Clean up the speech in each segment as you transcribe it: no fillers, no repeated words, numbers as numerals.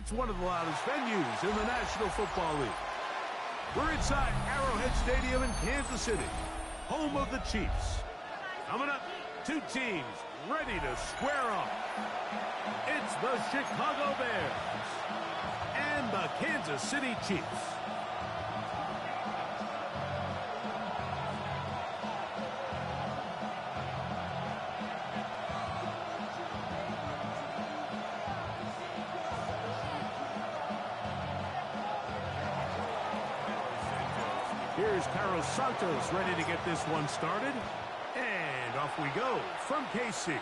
It's one of the loudest venues in the National Football League. We're inside Arrowhead Stadium in Kansas City, home of the Chiefs. Coming up, two teams ready to square off. It's the Chicago Bears and the Kansas City Chiefs. Here's Carlos Santos ready to get this one started. And off we go from KC.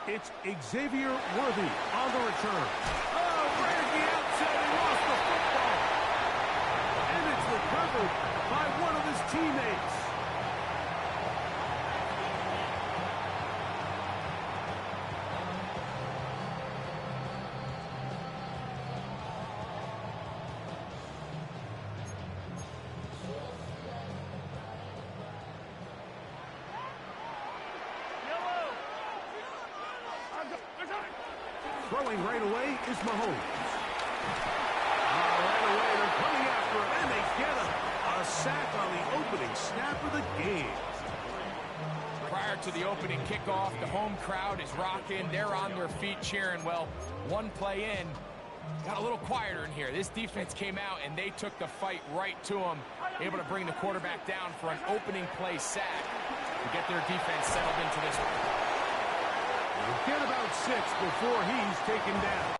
It's Xavier Worthy on the return. Oh, right at the outset, he lost the football. And it's recovered by one of his teammates. Throwing right away is Mahomes. Right away, they're coming after him, and they get him. A sack on the opening snap of the game. Prior to the opening kickoff, the home crowd is rocking. They're on their feet cheering. Well, one play in, got a little quieter in here. This defense came out, and they took the fight right to them, able to bring the quarterback down for an opening play sack to get their defense settled into this one. Get about 6 before he's taken down.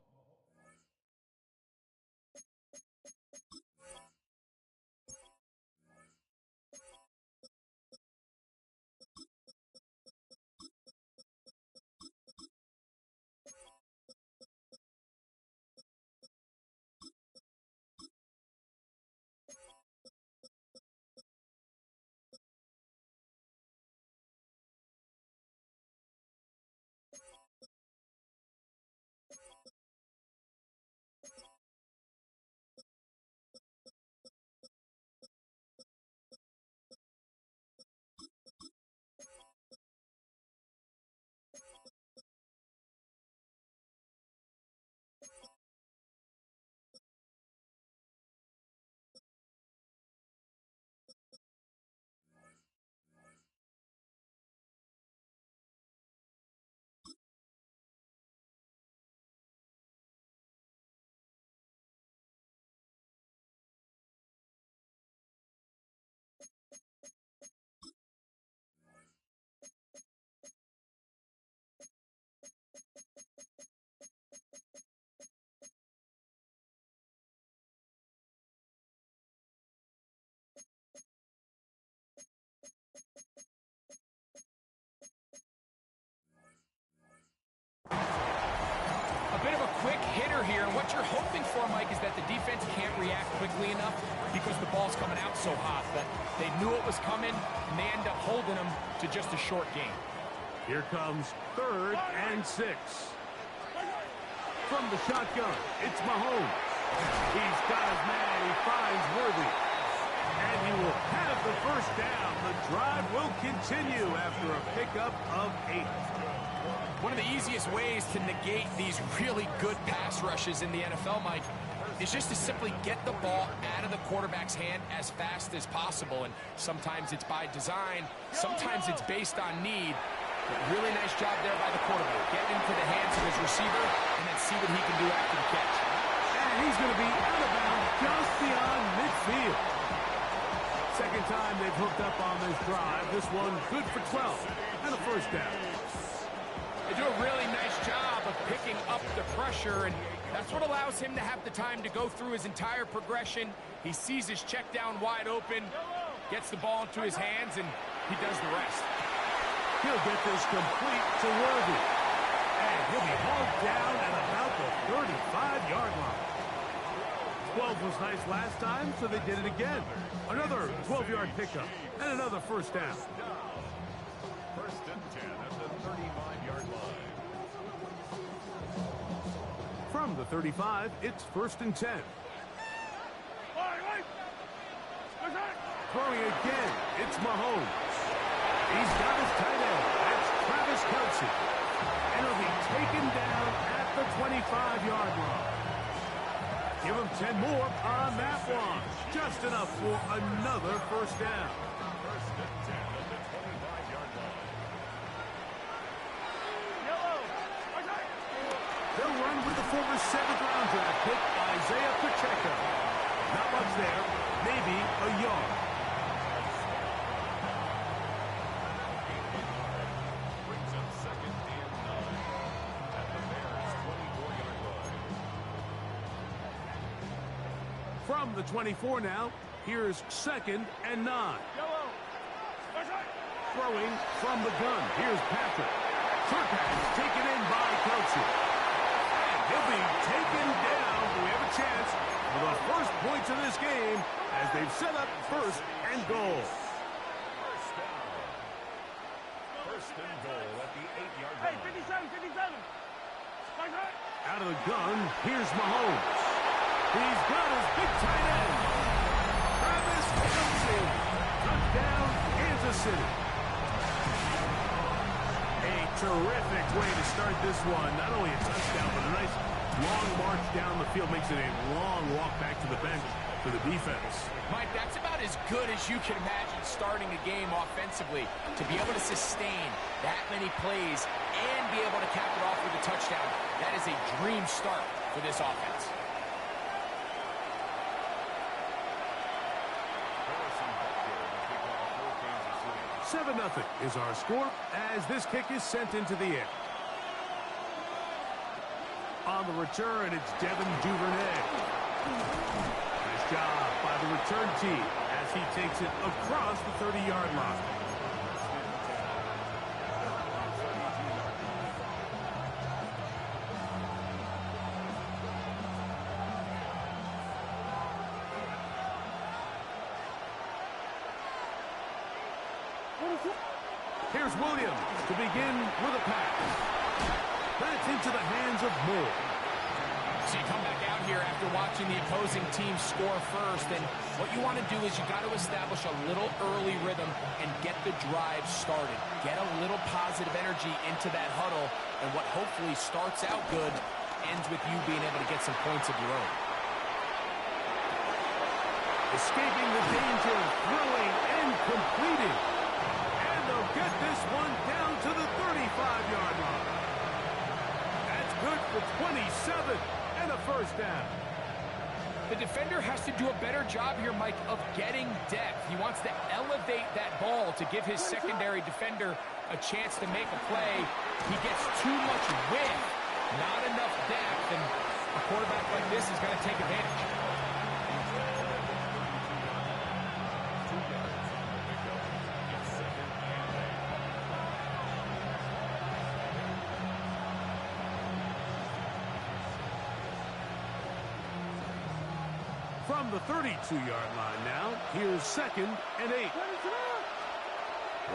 A bit of a quick hitter here, and what you're hoping for, Mike, is that the defense can't react quickly enough because the ball's coming out so hot. But they knew it was coming, and they end up holding them to just a short game. Here comes 3rd and 6. From the shotgun, it's Mahomes. He's got his man. He finds Worthy. And he will have the first down. The drive will continue after a pickup of 8. One of the easiest ways to negate these really good pass rushes in the NFL, Mike, is just to simply get the ball out of the quarterback's hand as fast as possible. And sometimes it's by design, sometimes it's based on need. But really nice job there by the quarterback. Get into the hands of his receiver and then see what he can do after the catch. And he's going to be out of bounds just beyond midfield. Second time they've hooked up on this drive. This one good for 12 and a first down. They do a really nice job of picking up the pressure, and that's what allows him to have the time to go through his entire progression. He sees his check down wide open, gets the ball into his hands, and he does the rest. He'll get this complete to Worthy. And he'll be hauled down at about the 35-yard line. 12 was nice last time, so they did it again. Another 12-yard pickup and another first down. First and 10 at the 35-yard line. From the 35, it's 1st and 10. Throwing again, it's Mahomes. He's got his tight end. That's Travis Kelce. And he'll be taken down at the 25-yard line. Give him 10 more on that one. Just enough for another first down. First and 10 at the 25-yard line. They'll run with the former 7th-round draft pick, Isaiah Pacheco. Not much there, maybe a yard. Brings up 2nd and 9 at the Bears' 24-yard line. From the 24 now, here's 2nd and 9. Throwing from the gun, here's Patrick. Short pass taken in by Kelsey. And he'll be taken down. We have a chance for the first points of this game as they've set up 1st and goal. First down. First and goal at the 8-yard line. 57. Out of the gun, here's Mahomes. He's got his big tight end. Travis Kelce. Touchdown, Kansas City. A terrific way to start this one. Not only a touchdown, but a nice long march down the field. Makes it a long walk back to the bench for the defense. Mike, that's about as good as you can imagine starting a game offensively. To be able to sustain that many plays and be able to cap it off with a touchdown, that is a dream start for this offense. 7-0 is our score as this kick is sent into the air. On the return, it's Devin Duvernay. Nice job by the return team as he takes it across the 30-yard line. Here's Williams to begin with a pass. That's into the hands of Moore. So you come back out here after watching the opposing team score first, and what you want to do is you got to establish a little early rhythm and get the drive started. Get a little positive energy into that huddle, and what hopefully starts out good ends with you being able to get some points of your own. Escaping the danger, throwing and completing. And they'll get this one down to the 35-yard line. That's good for 27 and a first down. The defender has to do a better job here, Mike, of getting depth. He wants to elevate that ball to give his secondary defender a chance to make a play. He gets too much width, not enough depth, and a quarterback like this is going to take advantage. From the 32-yard line now, here's 2nd and 8.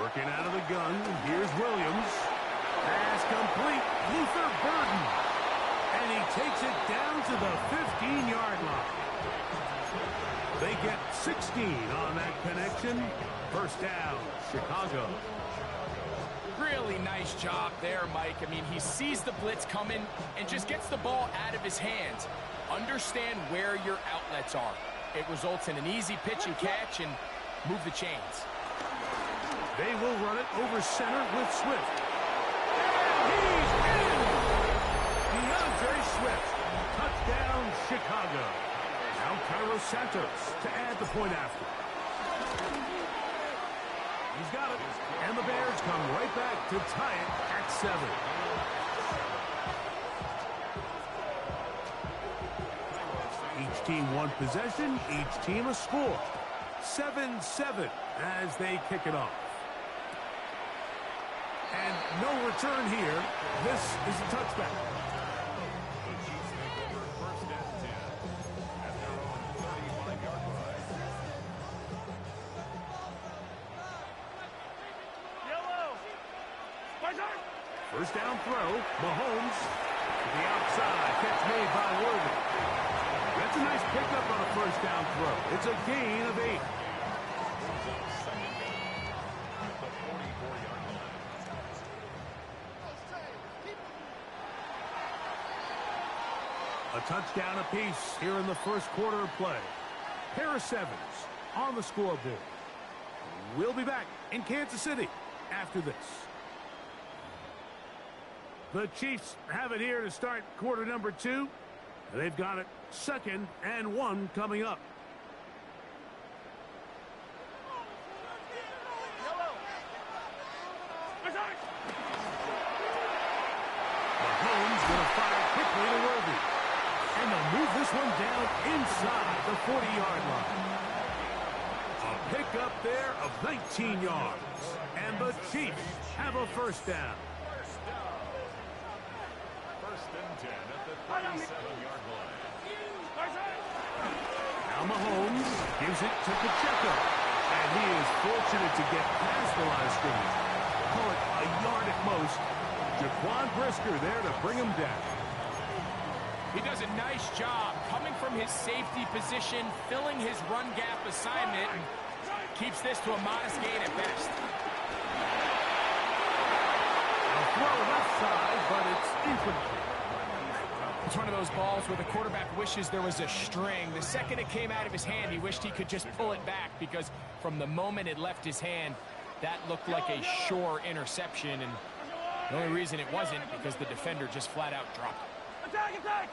Working out of the gun, here's Williams. Pass complete, Luther Burden. And he takes it down to the 15-yard line. They get 16 on that connection. First down, Chicago. Really nice job there, Mike. I mean, he sees the blitz coming and just gets the ball out of his hands. Understand where your outlets are. It results in an easy pitch and catch and move the chains. They will run it over center with Swift. And he's in! DeAndre Swift. Touchdown, Chicago. Now Cairo Santos to add the point after. He's got it. And the Bears come right back to tie it at 7. Each team one possession, each team a score. 7-7 as they kick it off. And no return here. This is a touchback. The Chiefs take over first and 10 at their own 35-yard line. First down throw, Mahomes to the outside. Catch made by Worthy. That's a nice pickup on a first down throw. It's a gain of 8. Second down at the 44-yard line. A touchdown apiece here in the first quarter of play. Pair of sevens on the scoreboard. We'll be back in Kansas City after this. The Chiefs have it here to start quarter number 2. They've got it 2nd and 1 coming up. Mahomes going to fire quickly to Worthy. And they'll move this one down inside the 40-yard line. A pickup there of 19 yards. And the Chiefs have a first down. First and 10 at the 37-yard line. Now Mahomes gives it to Pacheco. And he is fortunate to get past the line of scrimmage. Call it a yard at most. Jaquan Brisker there to bring him down. He does a nice job coming from his safety position, filling his run gap assignment, and keeps this to a modest gain at best. A throw left side, but it's incomplete. It's one of those balls where the quarterback wishes there was a string. The second it came out of his hand, he wished he could just pull it back, because from the moment it left his hand, that looked like a sure interception, and the only reason it wasn't because the defender just flat out dropped it. Attack, attack!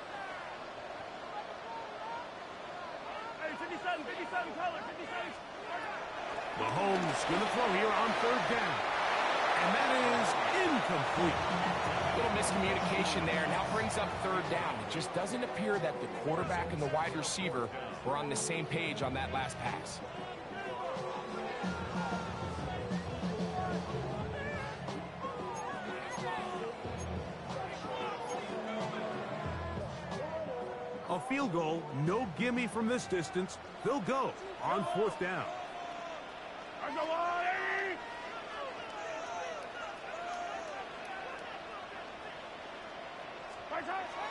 Hey, 57, 57, color, 57. Mahomes going to throw here on 3rd down. And that is incomplete. A little miscommunication there, and now brings up 3rd down. It just doesn't appear that the quarterback and the wide receiver were on the same page on that last pass. A field goal, no gimme from this distance. They'll go on 4th down.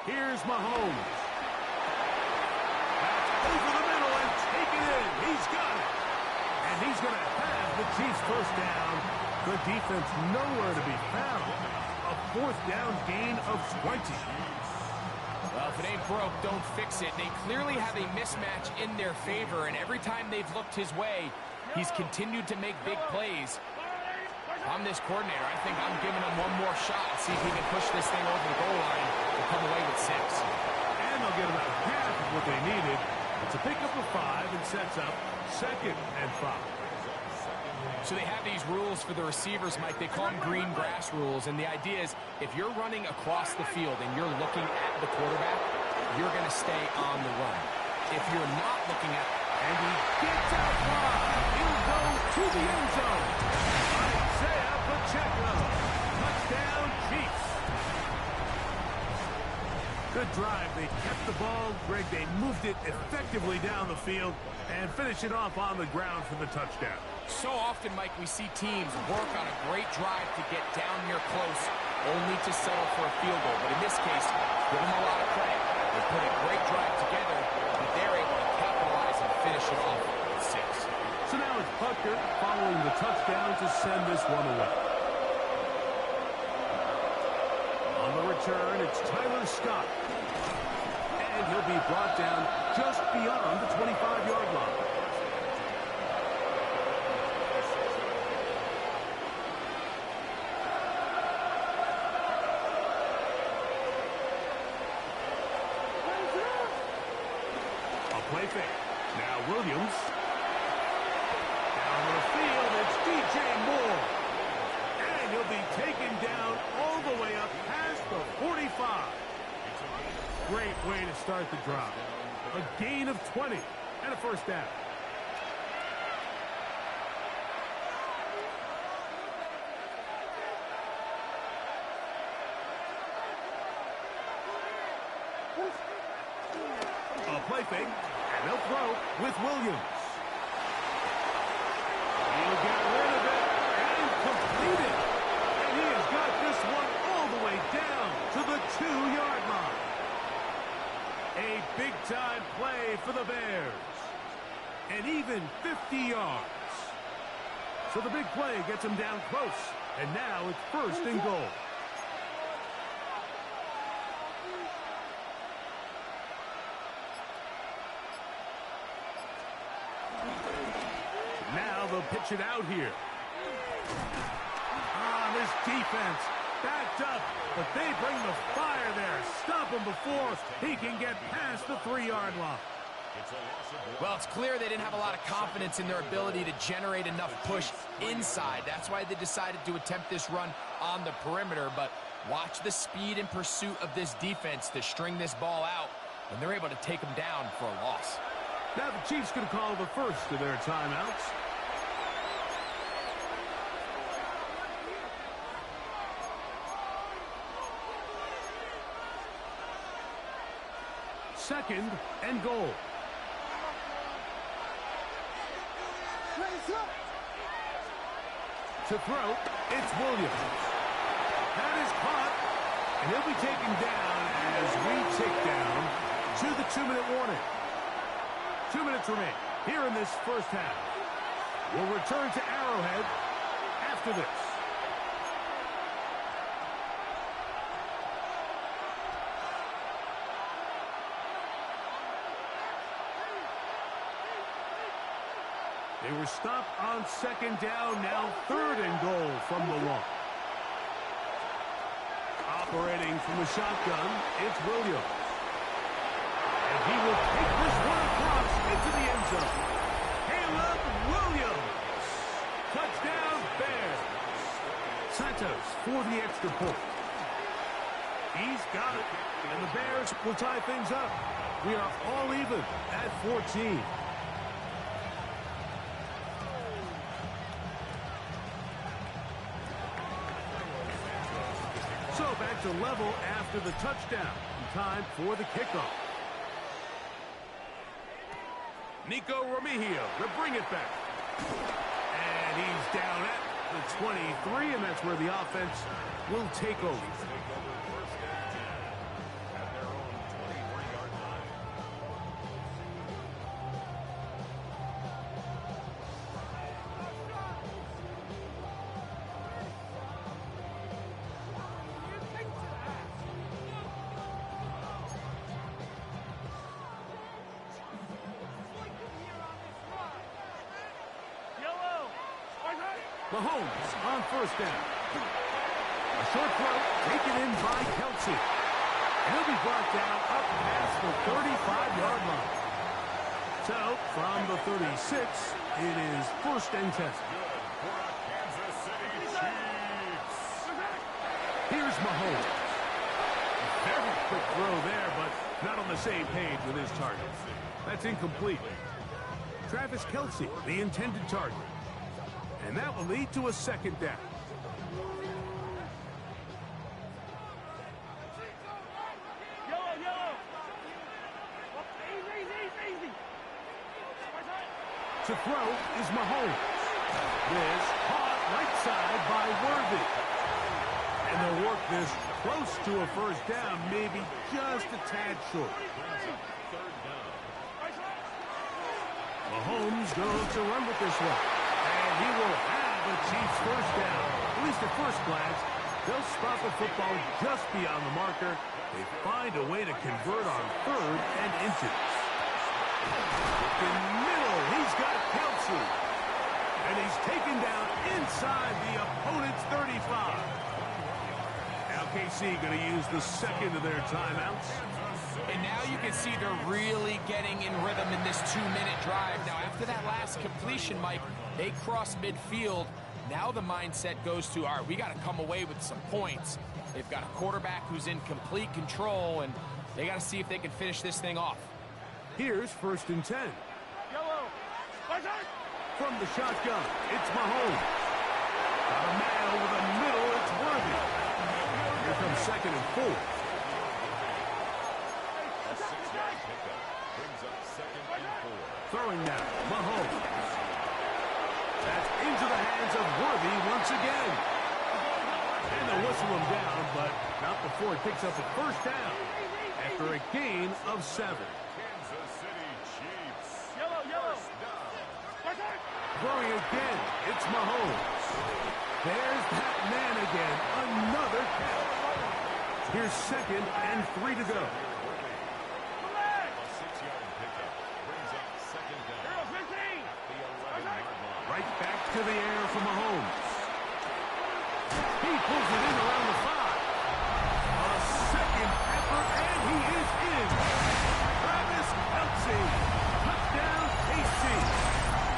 Here's Mahomes. That's over the middle and taken in. He's got it. And he's going to have the Chiefs first down. The defense nowhere to be found. A 4th down gain of 20. Well, if it ain't broke, don't fix it. They clearly have a mismatch in their favor, and every time they've looked his way, he's continued to make big plays. If I'm this coordinator, I think I'm giving him one more shot, see if he can push this thing over the goal line and come away with 6. And they'll get about half of what they needed. It's a pickup of 5 and sets up 2nd and 5. So they have these rules for the receivers, Mike. They call them green grass rules, and the idea is if you're running across the field and you're looking at the quarterback, you're going to stay on the run. If you're not looking at... And he gets out wide. He'll go to the end zone. Isaiah Pacheco. Touchdown, Chiefs. Good drive. They kept the ball. Greg, they moved it effectively down the field and finished it off on the ground for the touchdown. So often, Mike, we see teams work on a great drive to get down here close, only to settle for a field goal. But in this case, give them a lot of credit. They put a great drive together, but they're able to capitalize and finish it off with 6. So now it's Butker following the touchdown to send this one away. On the return, it's Tyler Scott. And he'll be brought down just beyond the 25-yard line. Play fake. Now Williams. Down the field, it's DJ Moore. And he'll be taken down all the way up past the 45. Great way to start the drive. A gain of 20 and a first down. A play fake. And they'll throw with Williams. He'll get rid of it and complete it. And he has got this one all the way down to the 2-yard line. A big-time play for the Bears. And even 50 yards. So the big play gets him down close. And now it's 1st and goal. pitch it out here. Ah, this defense backed up, but they bring the fire there. Stop him before he can get past the 3-yard line. Well, it's clear they didn't have a lot of confidence in their ability to generate enough push inside. That's why they decided to attempt this run on the perimeter. But watch the speed and pursuit of this defense to string this ball out, and they're able to take them down for a loss. Now the Chiefs can call the first of their timeouts. Second and goal. To throw, it's Williams. That is caught, and he'll be taken down as we tick down to the 2-minute warning. 2 minutes remain here in this first half. We'll return to Arrowhead after this. They were stopped on second down, now third and goal from the 1. Operating from the shotgun, it's Williams. And he will take this one across into the end zone. Caleb Williams. Touchdown, Bears. Santos for the extra point. He's got it, and the Bears will tie things up. We are all even at 14. So back to level after the touchdown. Time for the kickoff. Nico Remigio to bring it back. And he's down at the 23, and that's where the offense will take over. Mahomes on first down. A short throw taken in by Kelsey. He'll be brought down up past the 35-yard line. So, from the 36, it is first and 10. Here's Mahomes. Very quick throw there, but not on the same page with his target. That's incomplete. Travis Kelsey, the intended target. And that will lead to a second down. To throw is Mahomes. This caught right side by Worthy. And they'll work this close to a first down, maybe just a tad short. Mahomes goes to run with this one. And he will have the Chiefs first down. At least at first glance, they'll spot the football just beyond the marker. They find a way to convert on third and inches. In the middle, he's got Kelsey. And he's taken down inside the opponent's 35. Now KC going to use the second of their timeouts. And now you can see they're really getting in rhythm in this 2-minute drive. Now, after that last completion, Mike, they cross midfield. Now the mindset goes to, all right, we got to come away with some points. They've got a quarterback who's in complete control, and they got to see if they can finish this thing off. Here's first and 10. From the shotgun, it's Mahomes. Got a man over the middle, it's Worthy. Here comes second and 4. Throwing now, Mahomes. That's into the hands of Worthy once again. And they'll whistle him down, but not before he picks up a first down after a gain of 7. Kansas City Chiefs. Throwing again, it's Mahomes. There's that man again, another catch. Here's second and 3 to go. Right back to the air for Mahomes. He pulls it in around the 5. A second effort, and he is in. Travis Kelce. Touchdown, KC.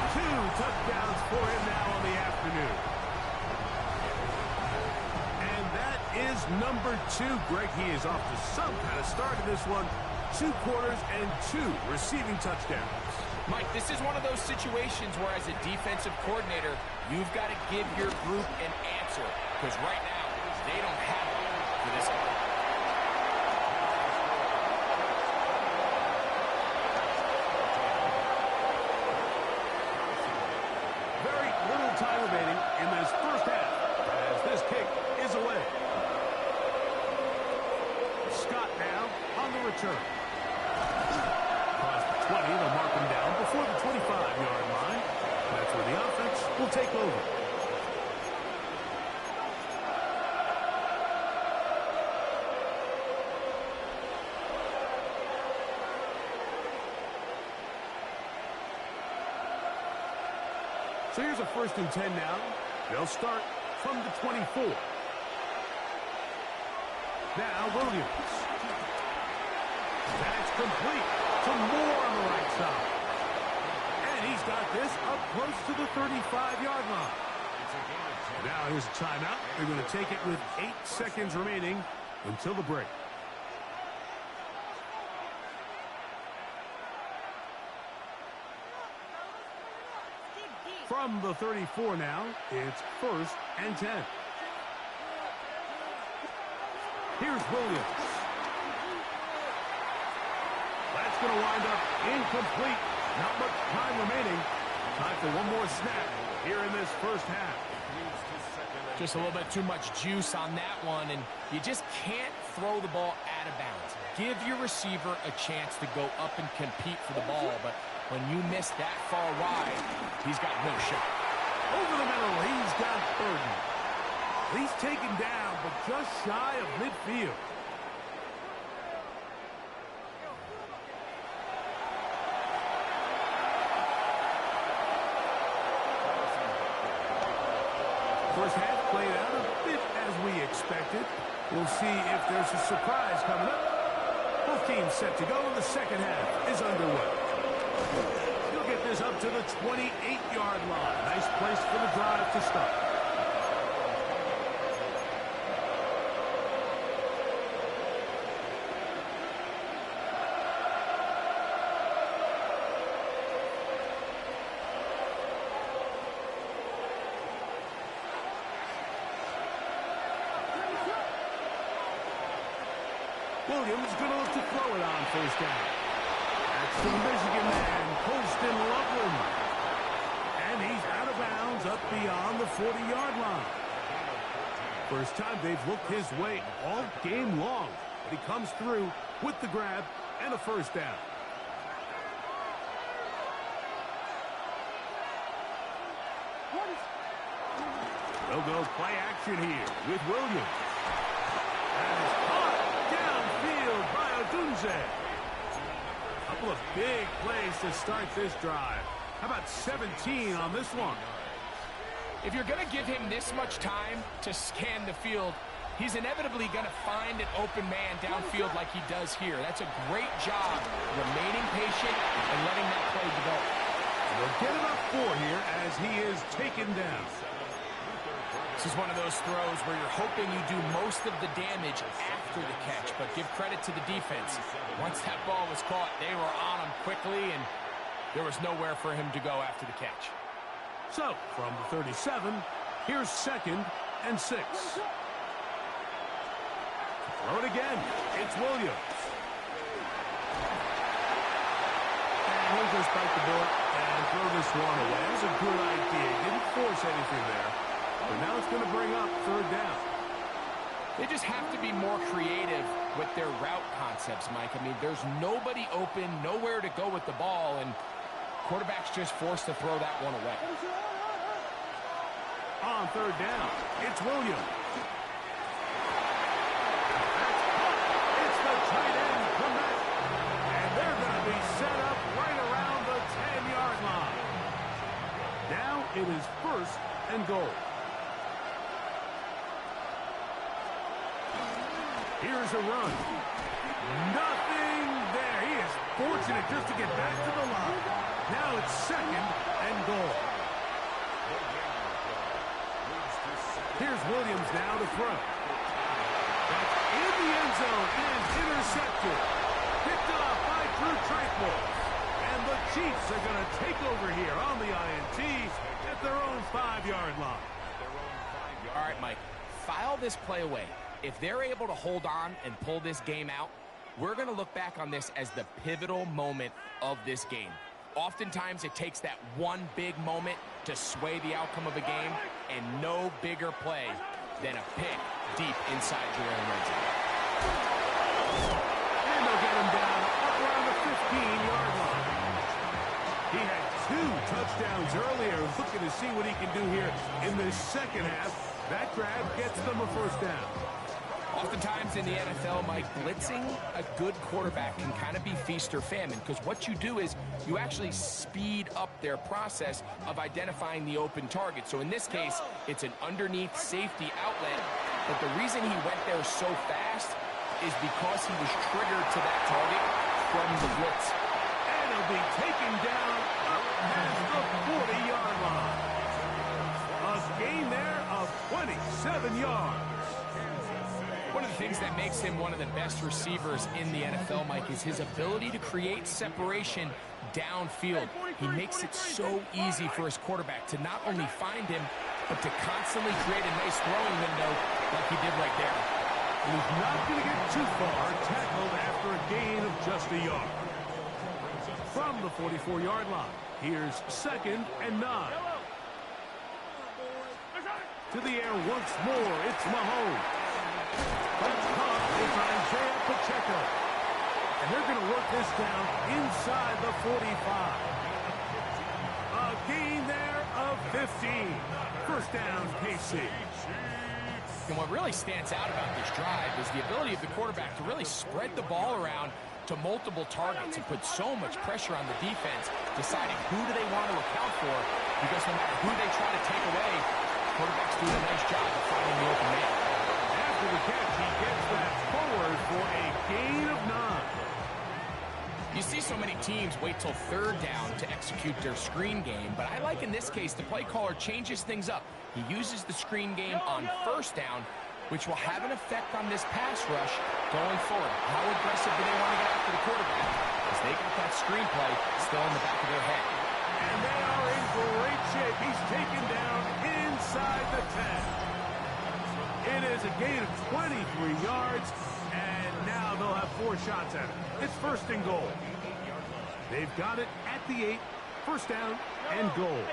2 touchdowns for him now on the afternoon. And that is number 2. Greg, he is off to some kind of start in this one. 2 quarters and 2 receiving touchdowns. Mike, this is one of those situations where as a defensive coordinator, you've got to give your group an answer. Because right now, they don't have one for this game. Very little time remaining in this first half as this kick is away. Scott now on the return. Across the 20, they'll mark him down before the 25-yard line. That's where the offense will take over. So here's a 1st and 10 now. They'll start from the 24. Now Williams. That's complete to Moore on the right side. And he's got this up close to the 35-yard line. Now here's a timeout. They're going to take it with 8 seconds remaining until the break. From the 34 now, it's 1st and 10. Here's Williams. That's going to wind up incomplete. Not much time remaining. Time for one more snap here in this first half. Just a little bit too much juice on that one, and you just can't throw the ball out of bounds. Give your receiver a chance to go up and compete for the ball, but when you miss that far wide, he's got no shot. Over the middle, he's got Burden. He's taken down, but just shy of midfield. First half played out a bit as we expected. We'll see if there's a surprise coming up. Both teams set to go, and the second half is underway. He'll get this up to the 28-yard line. Nice place for the drive to start. Williams going to look to throw it on 1st down. That's the Michigan man, Colston Loveland. And he's out of bounds up beyond the 40-yard line. First time they've looked his way all game long. But he comes through with the grab and a 1st down. They'll go play action here with Williams. And it's caught downfield by Odunze. A couple of big plays to start this drive. How about 17 on this one? If you're going to give him this much time to scan the field, he's inevitably going to find an open man downfield like he does here. That's a great job remaining patient and letting that play develop. They'll get it up 4 here as he is taken down. This is one of those throws where you're hoping you do most of the damage after the catch, but give credit to the defense. Once that ball was caught, they were on him quickly, and there was nowhere for him to go after the catch. So, from the 37, here's 2nd and 6. Throw it again. It's Williams. And he'll just bite the bullet and throw this one away. It was a good idea. Didn't force anything there. But now it's going to bring up 3rd down. They just have to be more creative with their route concepts, Mike. I mean, there's nobody open, nowhere to go with the ball, and quarterback's just forced to throw that one away. On 3rd down, it's Williams. It's the tight end comeback. And they're going to be set up right around the 10-yard line. Now it is 1st Here's a run. Nothing there. He is fortunate just to get back to the line. Now it's second and goal. Here's Williams now to throw. That's in the end zone and intercepted. Picked off by Drew Tranquill. And the Chiefs are going to take over here on the INT at their own 5-yard line. All right, Mike, file this play away. If they're able to hold on and pull this game out, we're going to look back on this as the pivotal moment of this game. Oftentimes, it takes that one big moment to sway the outcome of a game, and no bigger play than a pick deep inside your own red zone. And they'll get him down up around the 15-yard line. He had 2 touchdowns earlier. Looking to see what he can do here in the second half. That grab gets them a first down. Oftentimes in the NFL, Mike, blitzing a good quarterback can kind of be feast or famine, because what you do is you actually speed up their process of identifying the open target. So in this case, it's an underneath safety outlet, but the reason he went there so fast is because he was triggered to that target from the blitz. And he'll be taken down up past the 40-yard line. A gain there of 27 yards. One of the things that makes him one of the best receivers in the NFL, Mike, is his ability to create separation downfield. He makes it so easy for his quarterback to not only find him, but to constantly create a nice throwing window like he did right there. He's not going to get too far, tackled after a gain of just a yard. From the 44-yard line, here's second and 9. To the air once more, it's Mahomes. But caught is Isaiah Pacheco. And they're going to work this down inside the 45. A gain there of 15. First down, KC. And what really stands out about this drive is the ability of the quarterback to really spread the ball around to multiple targets and put so much pressure on the defense, deciding who do they want to account for, because no matter who they try to take away, quarterback's doing a nice job of finding the open man. After the catch, he gets that forward for a gain of 9. You see so many teams wait till third down to execute their screen game, but I like in this case the play caller changes things up. He uses the screen game on first down, which will have an effect on this pass rush going forward. How aggressive do they want to get after the quarterback? Because they got that screenplay still in the back of their head. And they are in great shape. He's taken down inside the 10. It is a gain of 23 yards, and now they'll have 4 shots at it. It's first and goal. They've got it at the 8. First down and goal.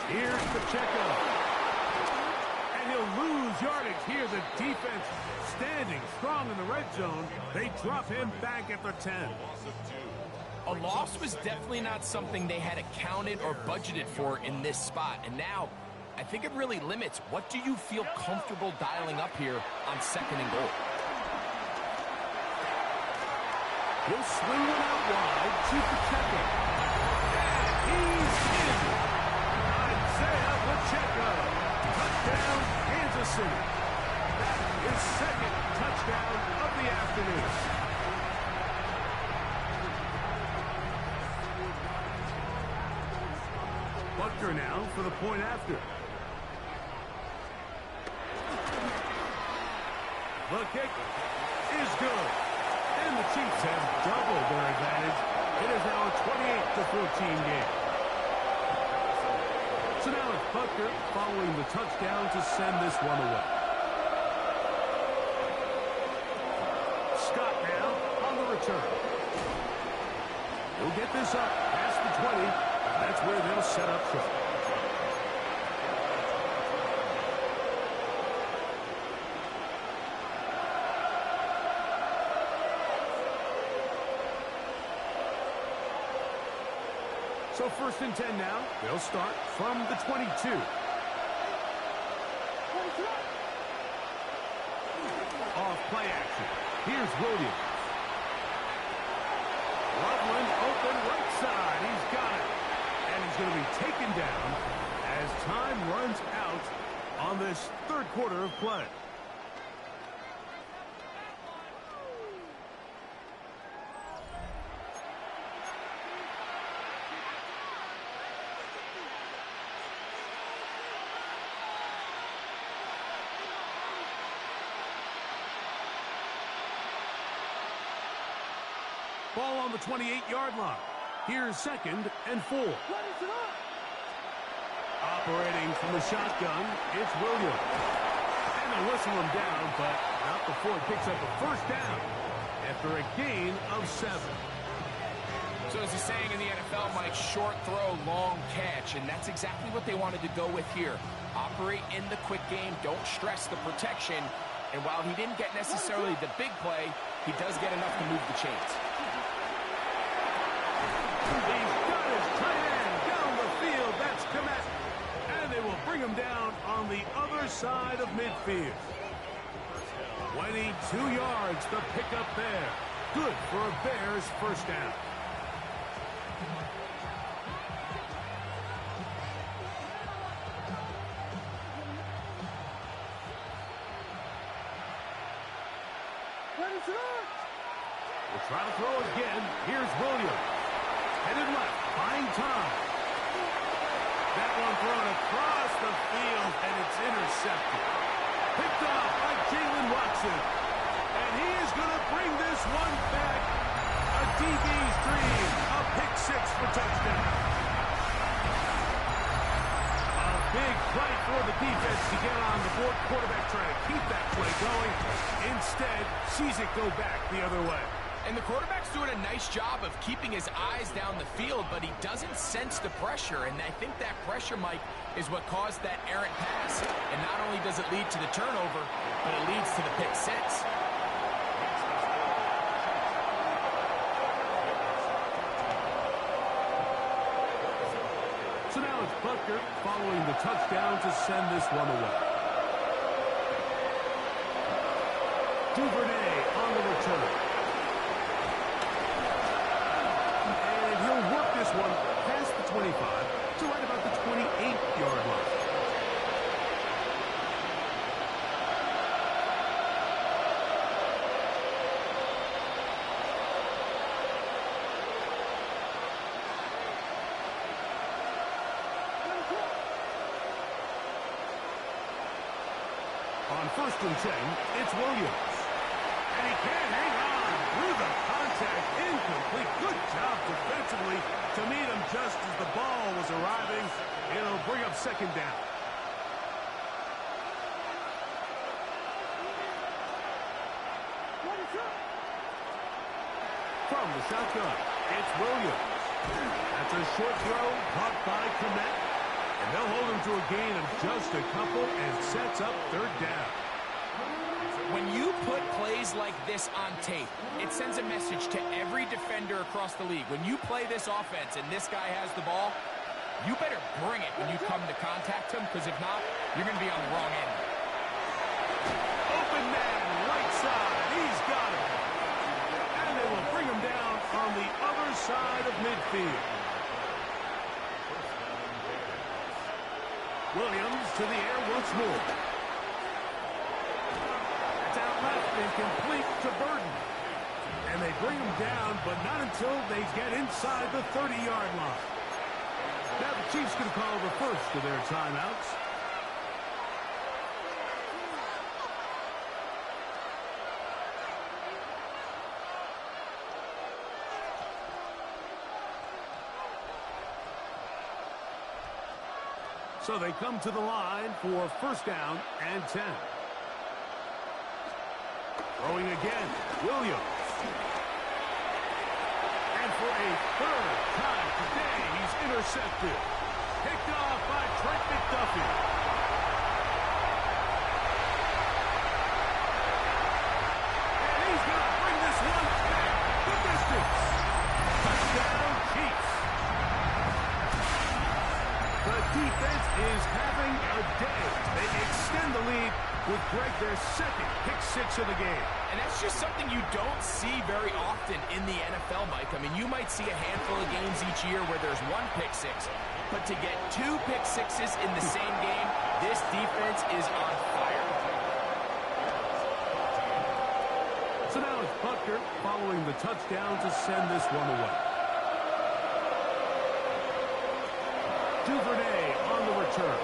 Here's Pacheco. And he'll lose yardage here. The defense standing strong in the red zone. They drop him back at the 10. A loss was definitely not something they had accounted or budgeted for in this spot. And now, I think it really limits what do you feel comfortable dialing up here on second and goal. He'll swing one out wide to Pacheco. And he's in. Isaiah Pacheco. Touchdown, Kansas City. That is second touchdown of the afternoon. Butker now for the point after. The kick is good. And the Chiefs have doubled their advantage. It is now a 28-14 game. So now it's Butker following the touchdown to send this one away. Scott now on the return. He'll get this up past the 20. That's where they'll set up shop. So first and 10 now. They'll start from the 22. Off play action. Here's Williams. Loveland open right side. He's got it. And he's going to be taken down as time runs out on this third quarter of play. Ball on the 28-yard line. Here's 2nd and 4. Operating from the shotgun, it's Williams. And they'll whistle him down, but not before he picks up a first down after a gain of 7. So as he's saying in the NFL, Mike, short throw, long catch, and that's exactly what they wanted to go with here. Operate in the quick game, don't stress the protection, and while he didn't get necessarily the big play, he does get enough to move the chains. He's got his tight end down the field. That's Kmet. And they will bring him down on the other side of midfield. 22 yards to pick up there. Good for a Bears first down. We'll try to throw again. Here's Williams. Headed left, buying time. That one thrown across the field, and it's intercepted. Picked off by Jalen Watson. And he is going to bring this one back. A DB's dream. A pick 6 for touchdown. A big play for the defense to get on the board. Quarterback trying to keep that play going. Instead, sees it go back the other way. And the quarterback's doing a nice job of keeping his eyes down the field, but he doesn't sense the pressure. And I think that pressure, Mike, is what caused that errant pass. And not only does it lead to the turnover, but it leads to the pick 6. So now it's Butker following the touchdown to send this one away. Duvernay on the return. This one past the 25 to right about the 28-yard line. On 1st and 10, it's Williams. And he can't hang on through the contact. Incomplete. Good job defensively to meet him just as the ball was arriving. It'll bring up 2nd down. From the shotgun, it's Williams. That's a short throw caught by Kmet. And they'll hold him to a gain of just a couple and sets up 3rd down. When you put plays like this on tape, it sends a message to every defender across the league. When you play this offense and this guy has the ball, you better bring it when you come to contact him, because if not, you're going to be on the wrong end. Open man, right side. He's got it. And they will bring him down on the other side of midfield. Williams to the air once more. Incomplete to Burton. And they bring him down, but not until they get inside the 30-yard line. Now the Chiefs can call the first of their timeouts. So they come to the line for 1st down and 10. Throwing again, Williams. And for a 3rd time today, he's intercepted. Picked off by Trent McDuffie. And he's going to bring this one back the distance. Touchdown, Chiefs. The defense is having a day. They extend the lead with Greg have their second pick six of the game. And that's just something you don't see very often in the NFL, Mike. I mean, you might see a handful of games each year where there's one pick six, but to get two pick sixes in the same game, this defense is on fire. So now it's Butker following the touchdown to send this one away. Duvernay on the return.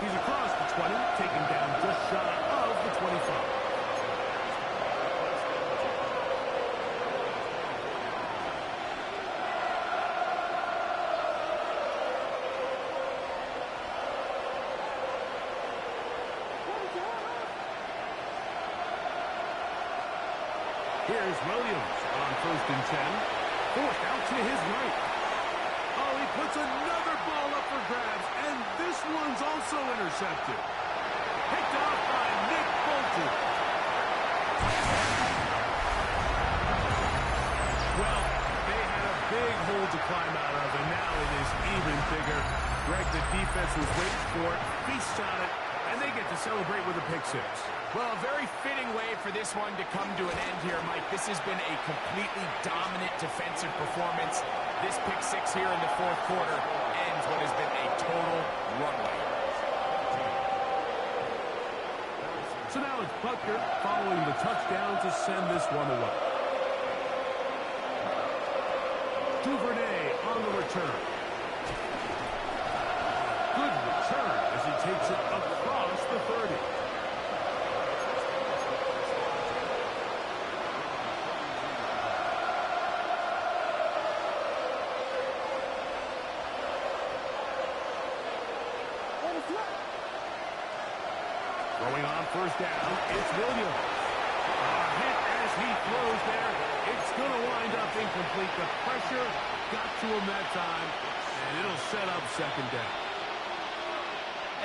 He's across the 20, taken down just shy of the 25. Here's Williams on 1st and 10. Forced out to his right. Oh, he puts another ball up for grabs, and this one's also intercepted. Picked off by Nick Bolton. Well, they had a big hole to climb out of, and now it is even bigger. Greg, the defense was waiting for it, feasts on it, and they get to celebrate with a pick six. Well, a very fitting way for this one to come to an end here, Mike. This has been a completely dominant defensive performance. This pick six here in the fourth quarter ends what has been a total runway. So now it's Butker following the touchdown to send this one away. Duvernay on the return. Good return as he takes it across the 30. Going on 1st down, it's Williams. A hit as he throws there. It's going to wind up incomplete. The pressure got to him that time, and it'll set up 2nd down.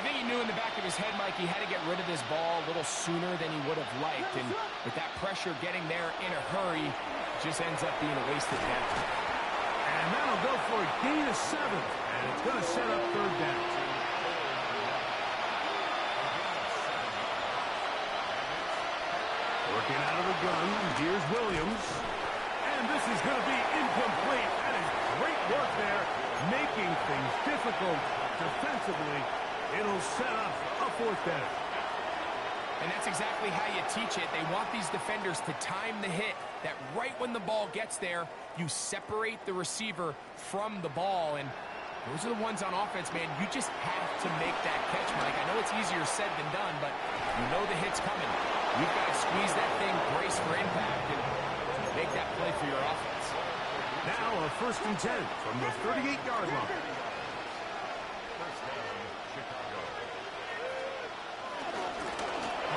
I think he knew in the back of his head, Mike, he had to get rid of this ball a little sooner than he would have liked. And with that pressure getting there in a hurry, it just ends up being a wasted down. And that'll go for a gain of 7, and it's going to set up 3rd down. Working out of the gun, here's Williams. And this is going to be incomplete. That is great work there, making things difficult defensively. It'll set up a 4th down. And that's exactly how you teach it. They want these defenders to time the hit, that right when the ball gets there, you separate the receiver from the ball. And those are the ones on offense, man. You just have to make that catch, Mike. I know it's easier said than done, but you know the hit's coming. You've got to squeeze that thing, brace for impact, and make that play for your offense. Now a 1st and 10 from the 38-yard line. First down, Chicago.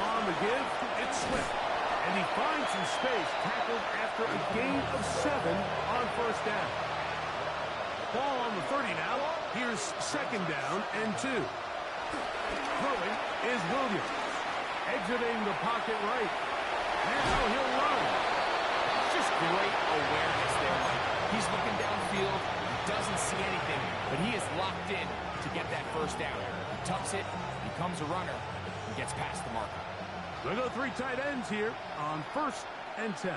On the give, it's Swift. And he finds some space, tackled after a gain of 7 on 1st down. Ball on the 30 now. Here's 2nd down and 2. Throwing is Williams. Exiting the pocket right. Now he'll run. Just great awareness there, Mike. He's looking downfield. He doesn't see anything, but he is locked in to get that 1st down. He tucks it, becomes a runner, and gets past the marker. We'll go 3 tight ends here on 1st and 10.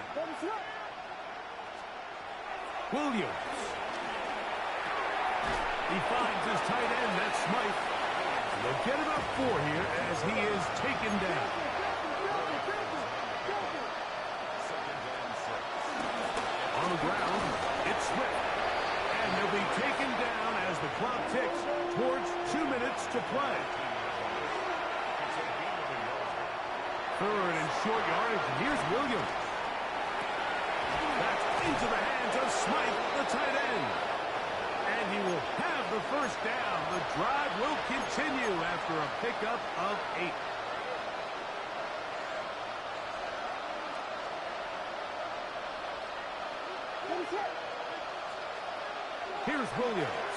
Williams. He finds his tight end, that's Smythe. They'll get about 4 here as he is taken down. On the ground, it's Swift. And he'll be taken down as the clock ticks towards 2 minutes to play. 3rd and short yardage, and here's Williams. That's into the hands of Smythe, the tight end. And he will have the 1st down. The drive will continue after a pickup of 8. Here's Williams.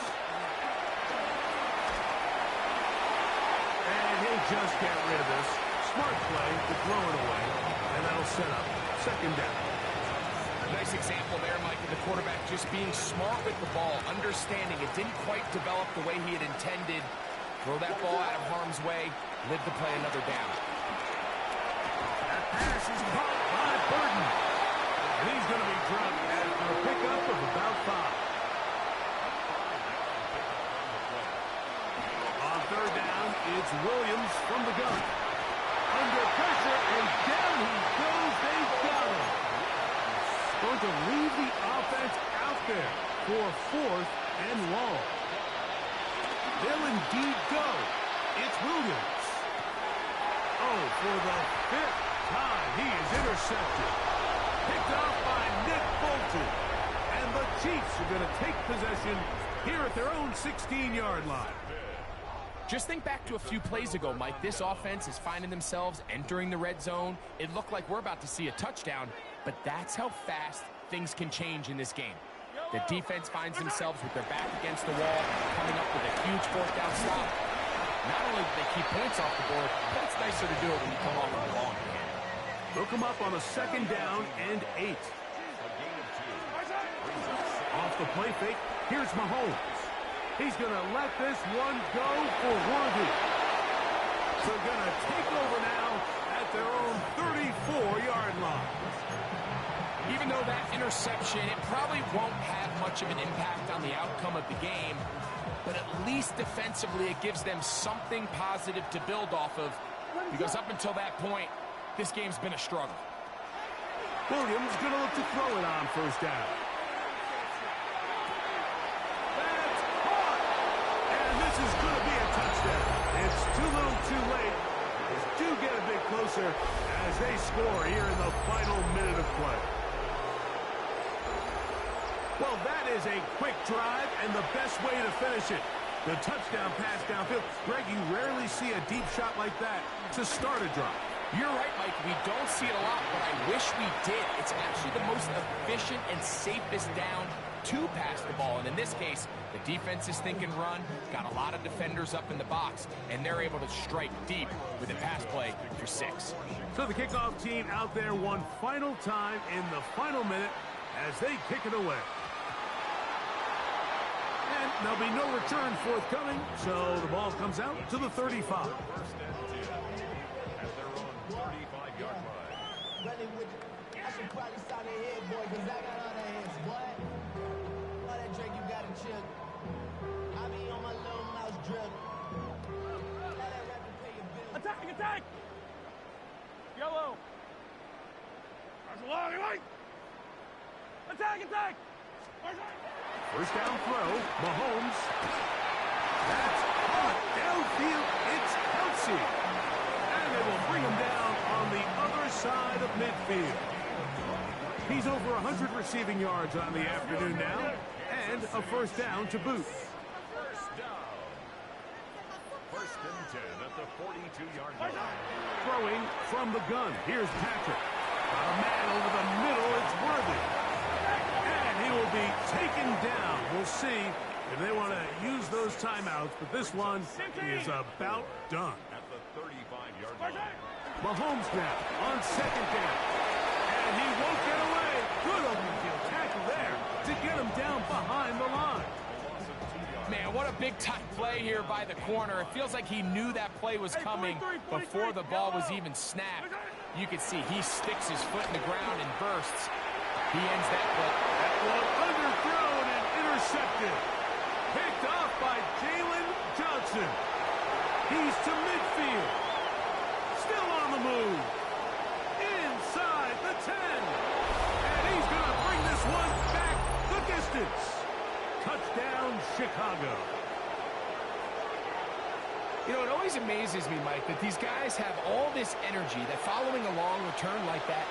And he'll just get rid of this. Smart play to throw it away. And that'll set up 2nd down. Nice example there, Mike, of the quarterback just being smart with the ball, understanding it didn't quite develop the way he had intended. Throw that ball out of harm's way, live to play another down. That pass is caught by Burton. And he's going to be dropped after a pickup of about 5. On third down, it's Williams from the gun. Under pressure, and down he goes. They've got him. Going to leave the offense out there for 4th and long. They'll indeed go. It's Williams. Oh, for the 5th time, he is intercepted. Picked off by Nick Bolton. And the Chiefs are going to take possession here at their own 16-yard line. Just think back to a few plays ago, Mike. This offense is finding themselves entering the red zone. It looked like we're about to see a touchdown, but that's how fast things can change in this game. The defense finds themselves with their back against the wall, coming up with a huge 4th down stop. Not only do they keep points off the board, but it's nicer to do it when you come off with a long hand. They'll come up on a 2nd down and 8. Off the play fake, here's Mahomes. He's going to let this one go for Worthy. So going to take over now at their own 34-yard line. Even though that interception, it probably won't have much of an impact on the outcome of the game, but at least defensively it gives them something positive to build off of, because up until that point, this game's been a struggle. Williams going to look to throw it on 1st down. That's caught! And this is going to be a touchdown. It's too little too late. They do get a bit closer as they score here in the final minute of play. Well, that is a quick drive and the best way to finish it. The touchdown pass downfield. Greg, you rarely see a deep shot like that to start a drive. You're right, Mike. We don't see it a lot, but I wish we did. It's actually the most efficient and safest down to pass the ball. And in this case, the defense is thinking run, got a lot of defenders up in the box, and they're able to strike deep with a pass play for 6. So the kickoff team out there one final time in the final minute as they kick it away. And there'll be no return forthcoming, so the ball comes out to the 35. I should probably stop their head, boy, because I got all their heads, boy. All that drink you got to chill. I be on my little mouse drip. All that rap to pay your bill. Attack! Attack! Yellow! Marshal Long, right! Attack! Attack! Marshal! 1st down throw, Mahomes. That's caught downfield. It's Kelsey. And they will bring him down on the other side of midfield. He's over 100 receiving yards on the afternoon now, and a 1st down to boot. 1st down. 1st and 10 at the 42-yard line. Throwing from the gun. Here's Patrick. A man over the middle. It's Worthy. And he will be taken down. We'll see if they want to use those timeouts, but this one is about done. At the 35-yard line. Mahomes now on 2nd down. And he won't get away. Good open field tackle there to get him down behind the line. Man, what a big-time play here by the corner. It feels like he knew that play was coming before the ball was even snapped. You can see he sticks his foot in the ground and bursts. He ends that play. That one underthrown and intercepted. Picked off by Jalen Johnson. He's to midfield. Still on the move. Inside the 10. And he's going to bring this one back the distance. Touchdown, Chicago. You know, it always amazes me, Mike, that these guys have all this energy that following a long return like that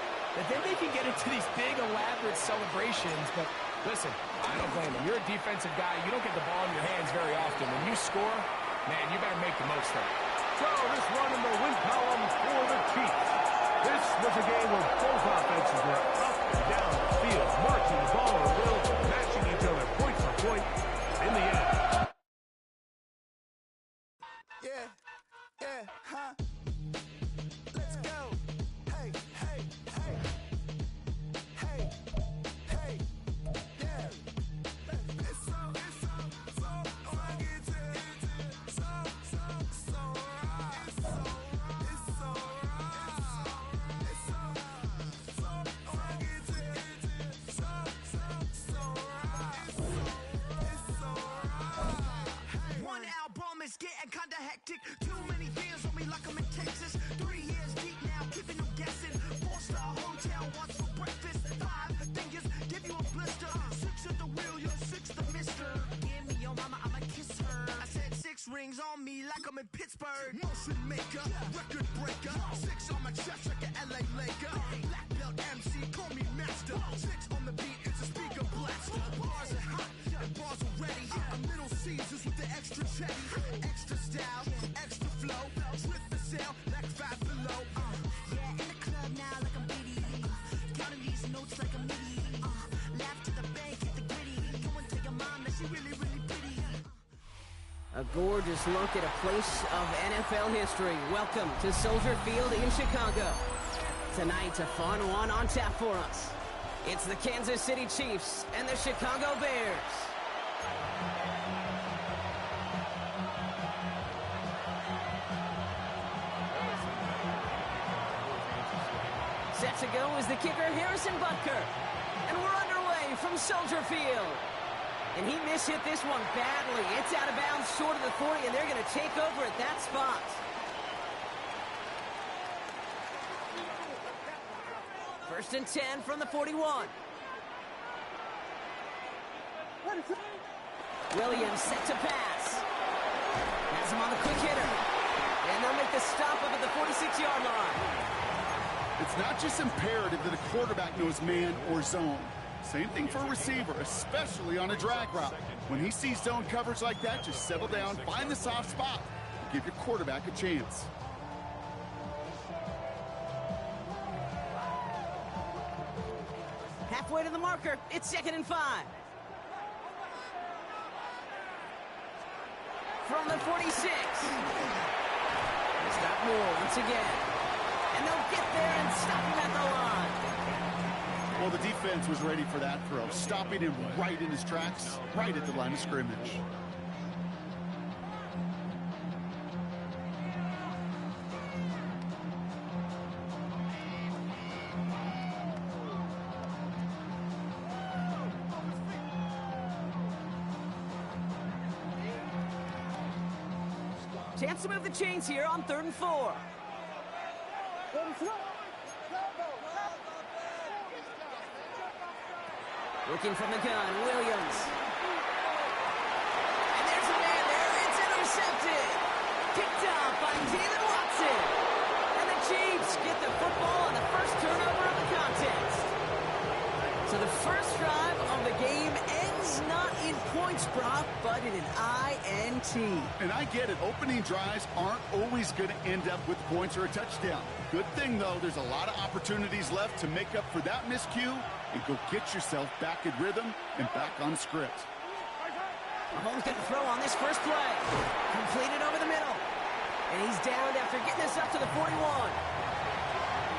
then they can get into these big, elaborate celebrations. But listen, I don't blame them. You're a defensive guy. You don't get the ball in your hands very often. When you score, man, you better make the most of it. So this one in the win column for the Chiefs. This was a game where both offenses were up and down the field, marching the ball or will, matching each other point for point in the end. Let's go. Hey, hey, hey. Hey, hey, yeah. It's so I get to so right. electric. Too many years on me like I'm in Texas. 3 years deep now, keeping them guessing. 4-star hotel, what's for breakfast? 5 fingers, give you a blister. 6 at the wheel, you're 6 the mister. Give me your mama, I'ma kiss her. I said 6 rings on me like I'm in Pittsburgh. Motion maker, record breaker. 6 on my chest like an LA Laker. Black belt MC, call me master. 6 on the beat, it's a speaker blaster. Bars are hot, and bars are ready. I'm Little Caesars with the extra chetty. Extra style, extra flow. Drift for sale, like 5 below. Yeah, in the club now like I'm Biddy. Counting these notes like a MIDI. Laugh to the bank, hit the gritty. Go and tell your mom that she really, really pretty. A gorgeous look at a place of NFL history. Welcome to Soldier Field in Chicago. Tonight, a fun one on tap for us. It's the Kansas City Chiefs and the Chicago Bears. Set to go is the kicker, Harrison Butker. And we're underway from Soldier Field. And he mishit this one badly. It's out of bounds short of the 40, and they're going to take over at that spot. First and 10 from the 41. Williams set to pass. Has him on the quick hitter. And they'll make the stop up at the 46-yard line. It's not just imperative that a quarterback knows man or zone. Same thing for a receiver, especially on a drag route. When he sees zone coverage like that, just settle down, find the soft spot, and give your quarterback a chance. Halfway to the marker, it's 2nd and 5. From the 46. Stop Moore once again. And they'll get there and stop him at the line. Well, the defense was ready for that throw, stopping him right in his tracks, right at the line of scrimmage. Chance to move the chains here on 3rd and 4. Looking from the gun, Williams. And there's a man there. It's intercepted. Picked up by David Watson. And the Chiefs get the football on the first turnover of the contest. So the first drive of the game ends not in points, Brock, but in an INT. And I get it. Opening drives aren't always going to end up with points or a touchdown. Good thing, though, there's a lot of opportunities left to make up for that miscue and go get yourself back in rhythm and back on script. Mahomes going to throw on this first play. Completed over the middle. And he's downed after getting this up to the 41.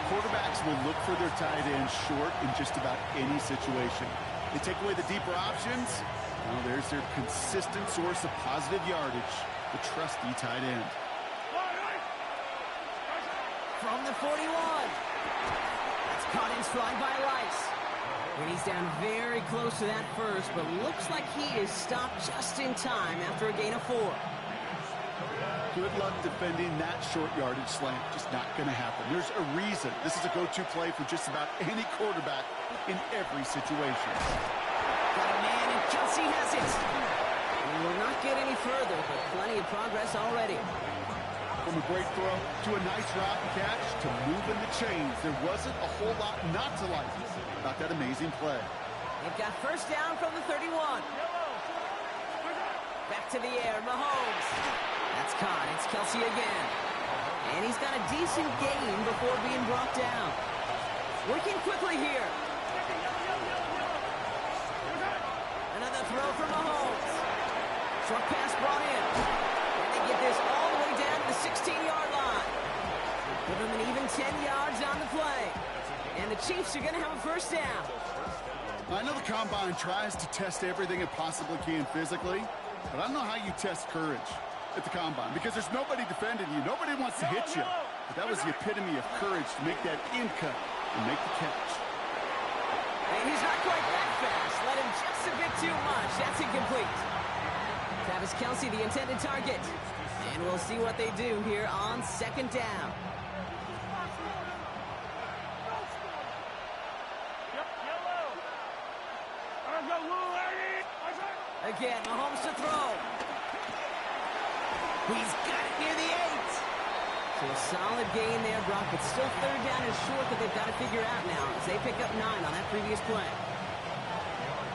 Quarterbacks will look for their tight end short in just about any situation. They take away the deeper options. Well, there's their consistent source of positive yardage, the trusty tight end. From the 41. That's caught in stride by Rice. And he's down very close to that first, but looks like he is stopped just in time after a gain of 4. Good luck defending that short yardage slant. Just not going to happen. There's a reason this is a go-to play for just about any quarterback in every situation. Got a man, and Kelsey has it. And will not get any further, but plenty of progress already. From a great throw to a nice route and catch to moving the chains, there wasn't a whole lot not to like about that amazing play. They've got first down from the 31. Back to the air, Mahomes. That's caught. It's Kelsey again. And he's got a decent gain before being brought down. Working quickly here. Another throw from Mahomes. Short pass brought in. And they get this all the way down to the 16-yard line. Give them an even 10 yards on the play. And the Chiefs are going to have a first down. I know the Combine tries to test everything it possibly can physically, but I don't know how you test courage at the Combine, because there's nobody defending you. Nobody wants to hit you. But that was the epitome of courage to make that in cut and make the catch. And he's not quite that fast. Let him just a bit too much. That's incomplete. Travis Kelsey, the intended target. And we'll see what they do here on second down. Again, Mahomes to throw. He's got it near the 8. So a solid gain there, Brock, but still third down is short that they've got to figure out now as they pick up 9 on that previous play.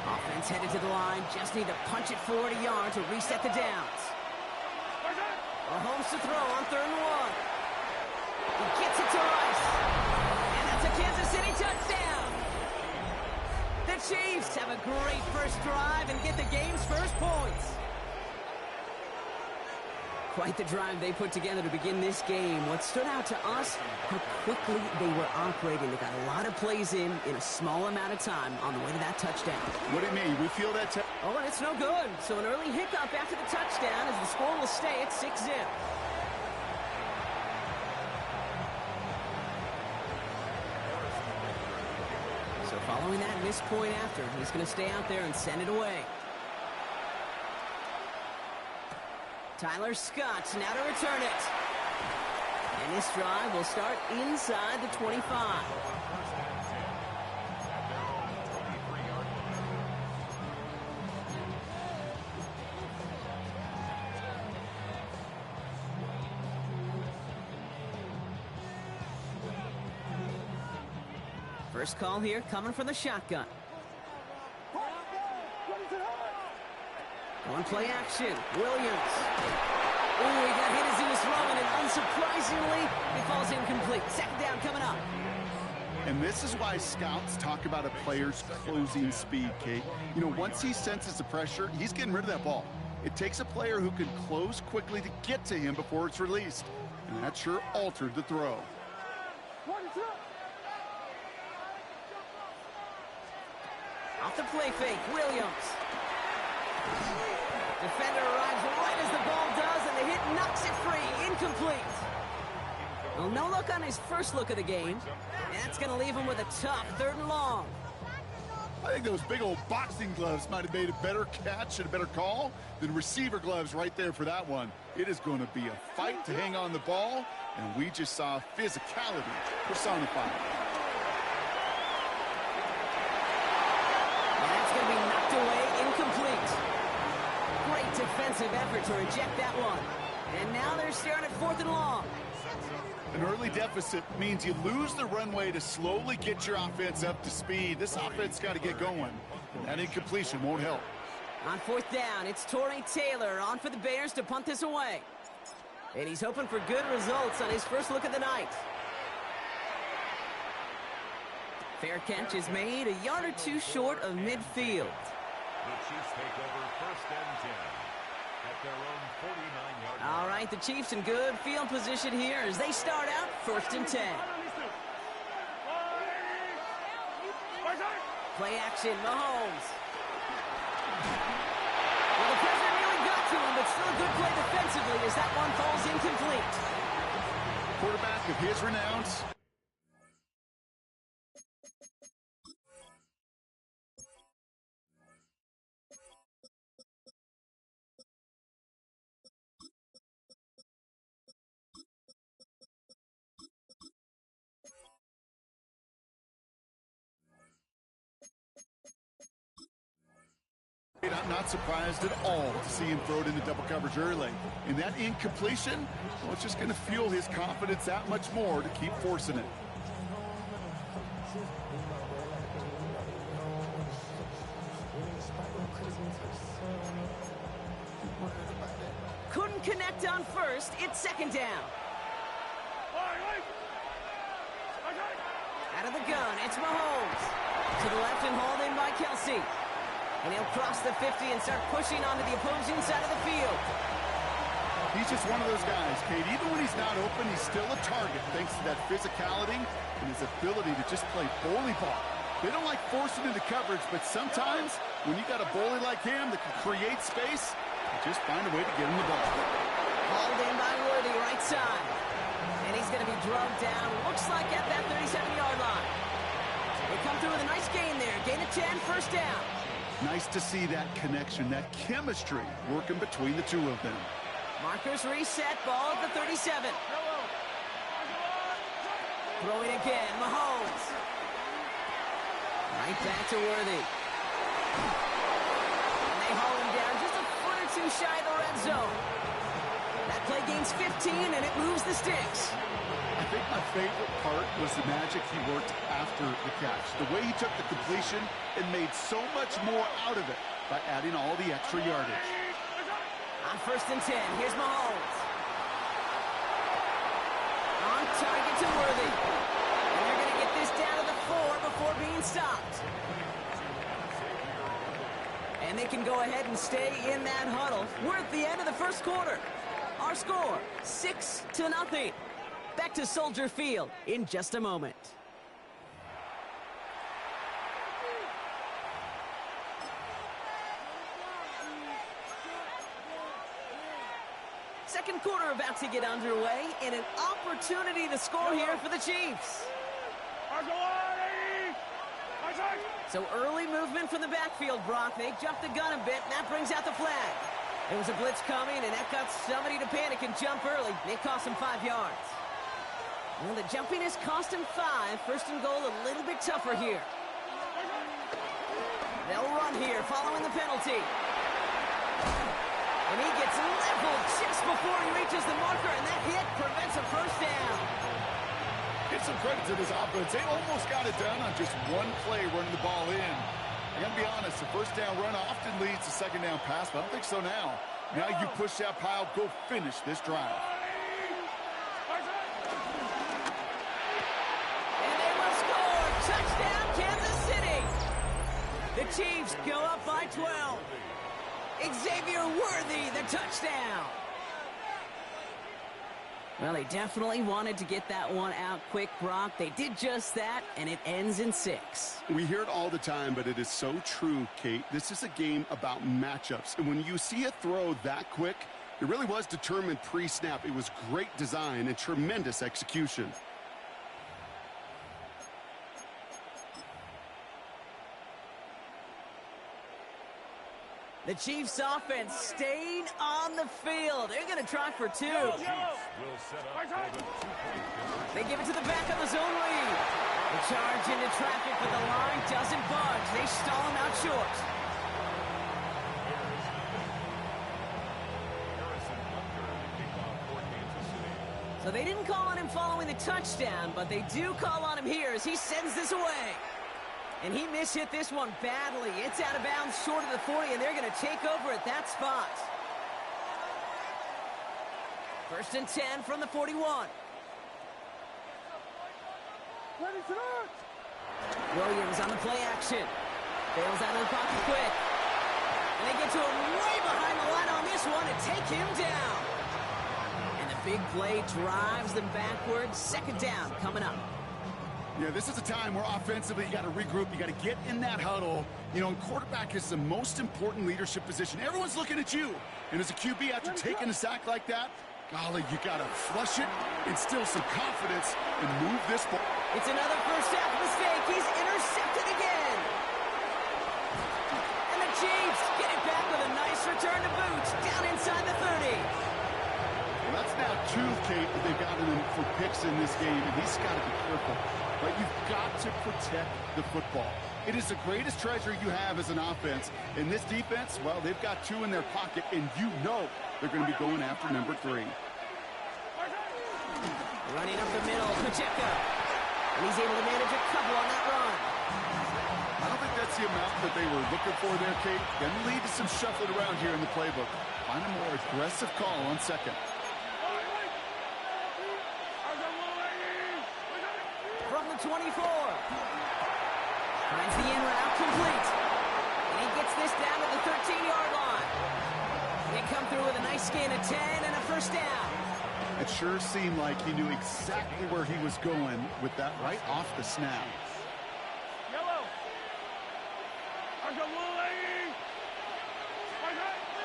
Offense headed to the line, just need to punch it forward a yard to reset the downs. Mahomes to throw on 3rd and 1. He gets it to Rice. And that's a Kansas City touchdown. The Chiefs have a great first drive and get the game's first points. Quite the drive they put together to begin this game. What stood out to us, how quickly they were operating. They got a lot of plays in a small amount of time on the way to that touchdown. What do you mean? We feel that... Oh, and it's no good. So an early hiccup after the touchdown as the score will stay at 6-0. So following that missed point after, he's going to stay out there and send it away. Tyler Scott now to return it. And this drive will start inside the 25. First call here coming from the shotgun. On play action, Williams. Ooh, he got hit as he was throwing, and unsurprisingly, it falls incomplete. Second down coming up. And this is why scouts talk about a player's closing speed, Kate. You know, once he senses the pressure, he's getting rid of that ball. It takes a player who can close quickly to get to him before it's released. And that sure altered the throw. Off the play fake, Williams. Defender arrives right as the ball does, and the hit knocks it free. Incomplete. Well, no look on his first look of the game. And that's going to leave him with a tough 3rd and long. I think those big old boxing gloves might have made a better catch and a better call than receiver gloves right there for that one. It is going to be a fight to hang on the ball, and we just saw physicality personified. And that's going to be knocked away, incomplete. Great defensive effort to reject that one. And now they're staring at 4th and long. An early deficit means you lose the runway to slowly get your offense up to speed. This offense got to get going. That incompletion won't help. On 4th down, it's Torrey Taylor on for the Bears to punt this away. And he's hoping for good results on his first look of the night. Fair catch is made a yard or two short of midfield. The Chiefs take over 1st and 10 at their own 49-yard line. All right, the Chiefs in good field position here as they start out 1st and 10. Play action, Mahomes. Well, the pressure nearly got to him, but still a good play defensively as that one falls incomplete. Quarterback of his renounce. I'm not surprised at all to see him throw it into double coverage early. And that incompletion, well, it's just going to fuel his confidence that much more to keep forcing it. Couldn't connect on first. It's 2nd down. Out of the gun, it's Mahomes. To the left and hauled in by Kelsey. And he'll cross the 50 and start pushing onto the opposing side of the field. He's just one of those guys, Kate. Even when he's not open, he's still a target thanks to that physicality and his ability to just play bully ball. They don't like forcing into coverage, but sometimes when you got a bully like him that can create space, you just find a way to get him the ball. Hauled in by Worthy, right side. And he's going to be drugged down, looks like at that 37-yard line. They come through with a nice gain there. Gain of 10, 1st down. Nice to see that connection, that chemistry working between the two of them. Markers reset, ball at the 37. Throwing again, Mahomes. Right back to Worthy. And they haul him down just a foot or two shy of the red zone. That play gains 15, and it moves the sticks. I think my favorite part was the magic he worked after the catch. The way he took the completion and made so much more out of it by adding all the extra yardage. On 1st and 10, here's Mahomes. On target to Worthy. And they're going to get this down to the 4 before being stopped. And they can go ahead and stay in that huddle. We're at the end of the first quarter. Our score, 6-0. Back to Soldier Field in just a moment. Second quarter about to get underway, and an opportunity to score here for the Chiefs. So early movement from the backfield, Brock. They jumped the gun a bit, and that brings out the flag. There was a blitz coming, and that got somebody to panic and jump early. It cost him 5 yards. Well, the jumpiness cost him 5. 1st and goal, a little bit tougher here. They'll run here following the penalty. And he gets leveled just before he reaches the marker, and that hit prevents a first down. Get some credit to this offense. They almost got it done on just one play running the ball in. I gotta be honest, the first down run often leads to second down pass, but I don't think so now. Now you push that pile, go finish this drive. And they will score. Touchdown, Kansas City. The Chiefs go up by 12. Xavier Worthy, the touchdown. Well, they definitely wanted to get that one out quick, Brock. They did just that, and it ends in 6. We hear it all the time, but it is so true, Kate. This is a game about matchups. And when you see a throw that quick, it really was determined pre-snap. It was great design and tremendous execution. The Chiefs offense staying on the field. They're going to try for 2. They give it to the back of the zone lead. The charge into traffic, but the line doesn't budge. They stall him out short. So they didn't call on him following the touchdown, but they do call on him here as he sends this away. And he mishit this one badly. It's out of bounds short of the 40, and they're going to take over at that spot. 1st and 10 from the 41. Williams on the play action. Bails out of the pocket quick. And they get to him way behind the line on this one and take him down. And the big play drives them backwards. 2nd down coming up. Yeah, this is a time where offensively you got to regroup. You got to get in that huddle. You know, and quarterback is the most important leadership position. Everyone's looking at you. And as a QB, after taking a sack like that, golly, you got to flush it, instill some confidence, and move this ball. It's another first half mistake. He's intercepted again. And the Chiefs get it back with a nice return to boot down inside the 30. Well, that's now 2, Kate, that they've gotten him for picks in this game, and he's got to be careful. But you've got to protect the football. It is the greatest treasure you have as an offense. In this defense, well, they've got 2 in their pocket, and you know they're going to be going after number 3. Running up the middle, Pacheco. And he's able to manage a couple on that run. I don't think that's the amount that they were looking for there, Kate. Going to lead to some shuffling around here in the playbook. Find a more aggressive call on 2nd. From the 24. Finds the in route complete. And he gets this down to the 13-yard line. They come through with a nice gain of 10 and a first down. It sure seemed like he knew exactly where he was going with that right off the snap.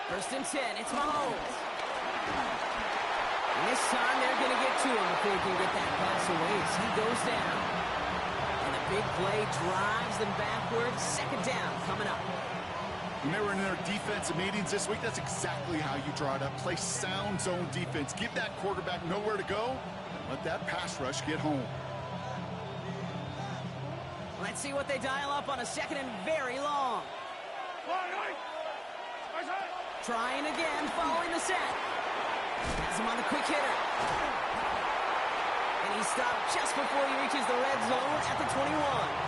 First and 10, it's Mahomes. And this time they're going to get to him before he can get that pass away as he goes down. And the big play drives them backwards. 2nd down coming up. When they were in their defensive meetings this week, that's exactly how you draw it up. Play sound zone defense. Give that quarterback nowhere to go, and let that pass rush get home. Let's see what they dial up on a second and very long. Trying again, following the set. Has him on the quick hitter. And he stopped just before he reaches the red zone at the 21.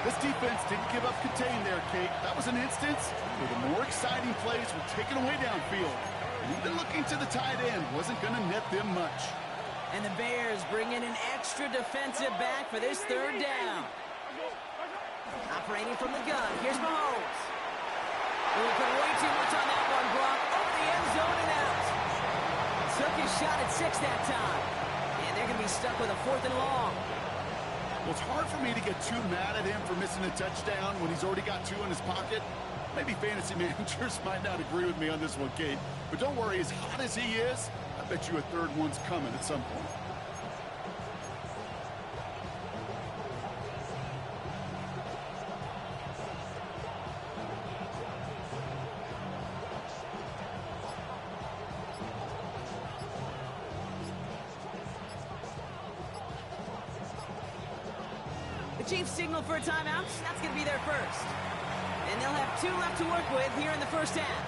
This defense didn't give up contain there, Kate. That was an instance where the more exciting plays were taken away downfield. And even looking to the tight end wasn't going to net them much. And the Bears bring in an extra defensive back for this third down. Operating from the gun, here's Mahomes. He put way too much on that one, Brock. Over the end zone and out. Took his shot at 6 that time. And they're going to be stuck with a 4th and long. Well, it's hard for me to get too mad at him for missing a touchdown when he's already got 2 in his pocket. Maybe fantasy managers might not agree with me on this one, Kate. But don't worry, as hot as he is, I bet you a third one's coming at some point. Chiefs signal for a timeout. That's going to be their first. And they'll have 2 left to work with here in the first half.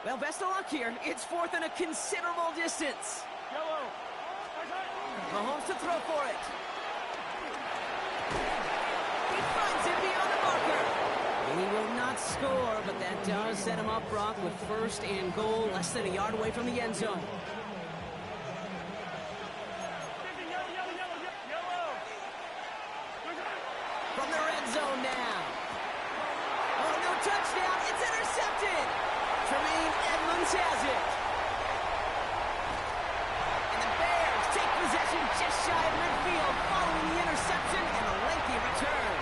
Well, best of luck here. It's 4th and a considerable distance. Mahomes to throw for it. And he will not score, but that does set him up, Brock, with 1st and goal, less than a yard away from the end zone. From the red zone now. Oh, no touchdown. It's intercepted. Tremaine Edmonds has it. And the Bears take possession just shy of midfield following the interception and a lengthy return.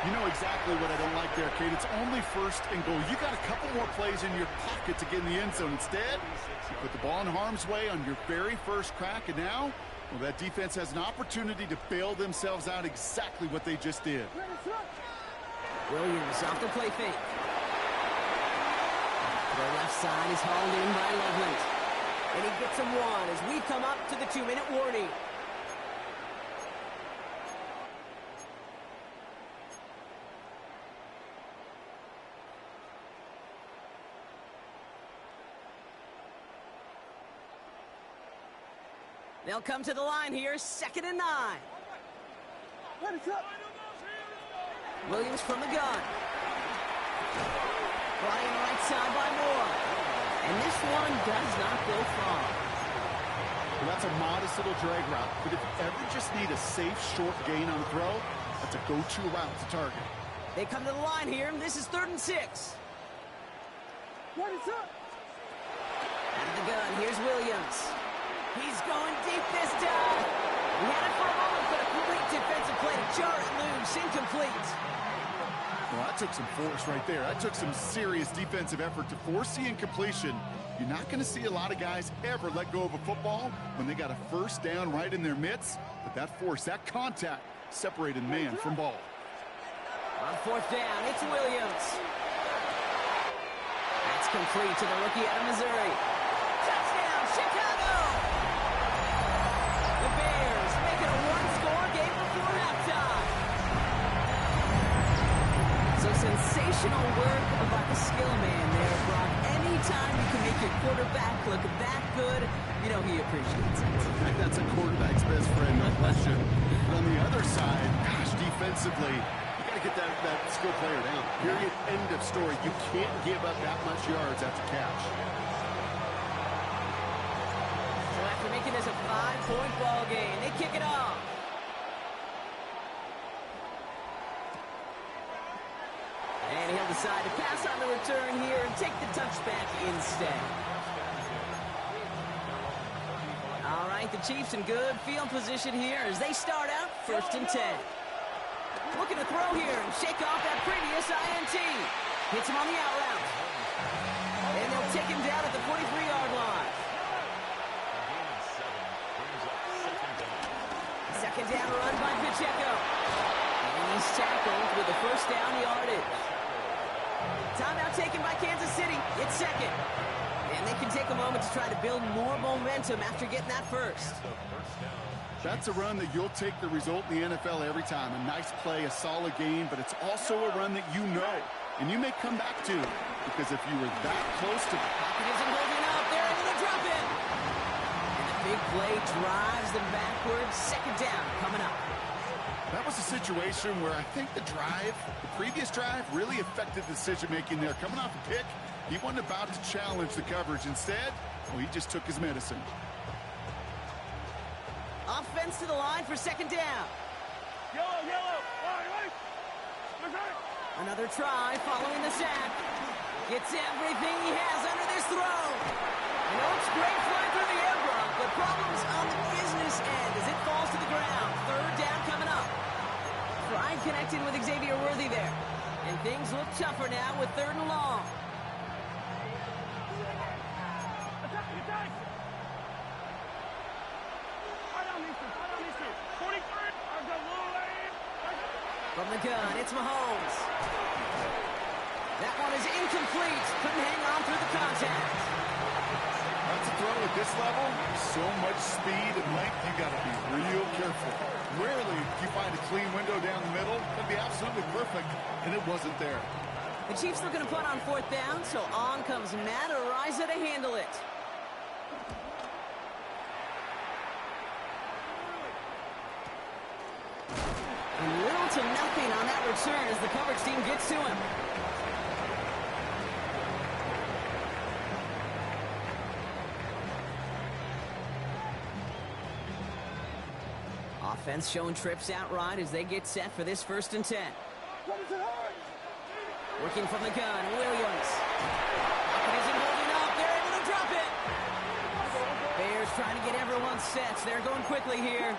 You know exactly what I don't like there, Kate. It's only 1st and goal. You got a couple more plays in your pocket to get in the end zone. Instead, you put the ball in harm's way on your very first crack, and now, well, that defense has an opportunity to bail themselves out exactly what they just did. Williams off the play fake. The left side is hauled in by Loveland. And he gets him 1 as we come up to the 2-minute warning. They'll come to the line here, 2nd and 9. Williams from the gun. Flying right side by Moore. And this one does not go far. Well, that's a modest little drag route, but if you ever just need a safe, short gain on throw, that's a go-to route to target. They come to the line here, and this is 3rd and 6. Out of the gun, here's Williams. He's going deep this time. He had it for a moment, but a great defensive play to jar it loose, incomplete. Well, that took some force right there. That took some serious defensive effort to force the incompletion. You're not going to see a lot of guys ever let go of a football when they got a 1st down right in their midst. But that force, that contact, separated man from ball. On 4th down, it's Williams. That's complete to the rookie out of Missouri. Touchdown, Chicago! The Bears make it a 1-score game before halftime. So sensational work by the skill man there, Brock. Anytime you can make your quarterback look that good, you know he appreciates it. That's a quarterback's best friend, no question. But on the other side, gosh, defensively, you got to get that skill player down. Period. End of story. You can't give up that much yards after catch. So after making this a 5-point ball game, they kick it off. And he'll decide to pass on the return here and take the touchback instead. All right, the Chiefs in good field position here as they start out 1st and 10. Looking to throw here and shake off that previous INT. Hits him on the out route. And they'll take him down at the 43-yard line. Second down run by Pacheco. And he's tackled with the first down yardage. Timeout taken by Kansas City. It's second. And they can take a moment to try to build more momentum after getting that first. That's a run that you'll take the result in the NFL every time. A nice play, a solid game, but it's also a run that you know and you may come back to, because if you were that close to... Pocket isn't holding up. They're able to drop it. And the big play drives them backwards. Second down coming up. That was a situation where I think the previous drive, really affected the decision-making there. Coming off a pick, he wasn't about to challenge the coverage. Instead, well, he just took his medicine. Offense to the line for second down. Yellow, yellow. Right. Another try following the sack. Gets everything he has under this throw. You know, it's great flying through the air, Brock, but problems on the business end as it falls to the ground. Third down coming up. Tried connecting with Xavier Worthy there. And things look tougher now with third and long. Attack! Right on these two. 43. I've got a little lane. From the gun, it's Mahomes. That one is incomplete. Couldn't hang on through the contact. That's a throw at this level. So much speed and length, you got to be real careful. Rarely do you find a clean window down the middle. It'd be absolutely perfect, and it wasn't there. The Chiefs looking to punt on fourth down, so on comes Matt Araiza to handle it. And little to nothing on that return as the coverage team gets to him. Offense showing trips out right as they get set for this 1st and 10. Working from the gun, Williams. Pocket isn't holding up. They're able to drop it. Bears trying to get everyone set. They're going quickly here.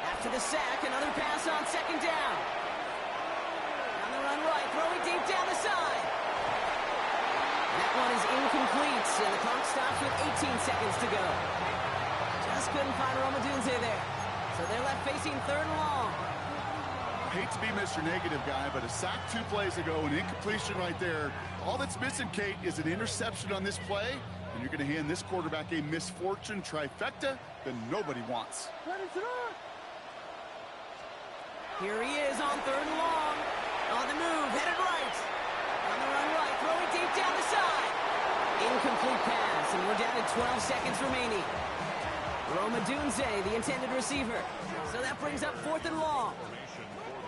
After the sack, another pass on second down. On the run right, throwing deep down the side. That one is incomplete, and the clock stops with 18 seconds to go. Just couldn't find Rome Odunze there. So they're left facing third and long. I hate to be Mr. Negative guy, but a sack 2 plays ago, an incompletion right there. All that's missing, Kate, is an interception on this play, and you're going to hand this quarterback a misfortune trifecta that nobody wants. Here he is on third and long. On the move, headed right. On the run right, throwing deep down the side. Incomplete pass, and we're down to 12 seconds remaining. Rome Odunze, the intended receiver. So that brings up fourth and long.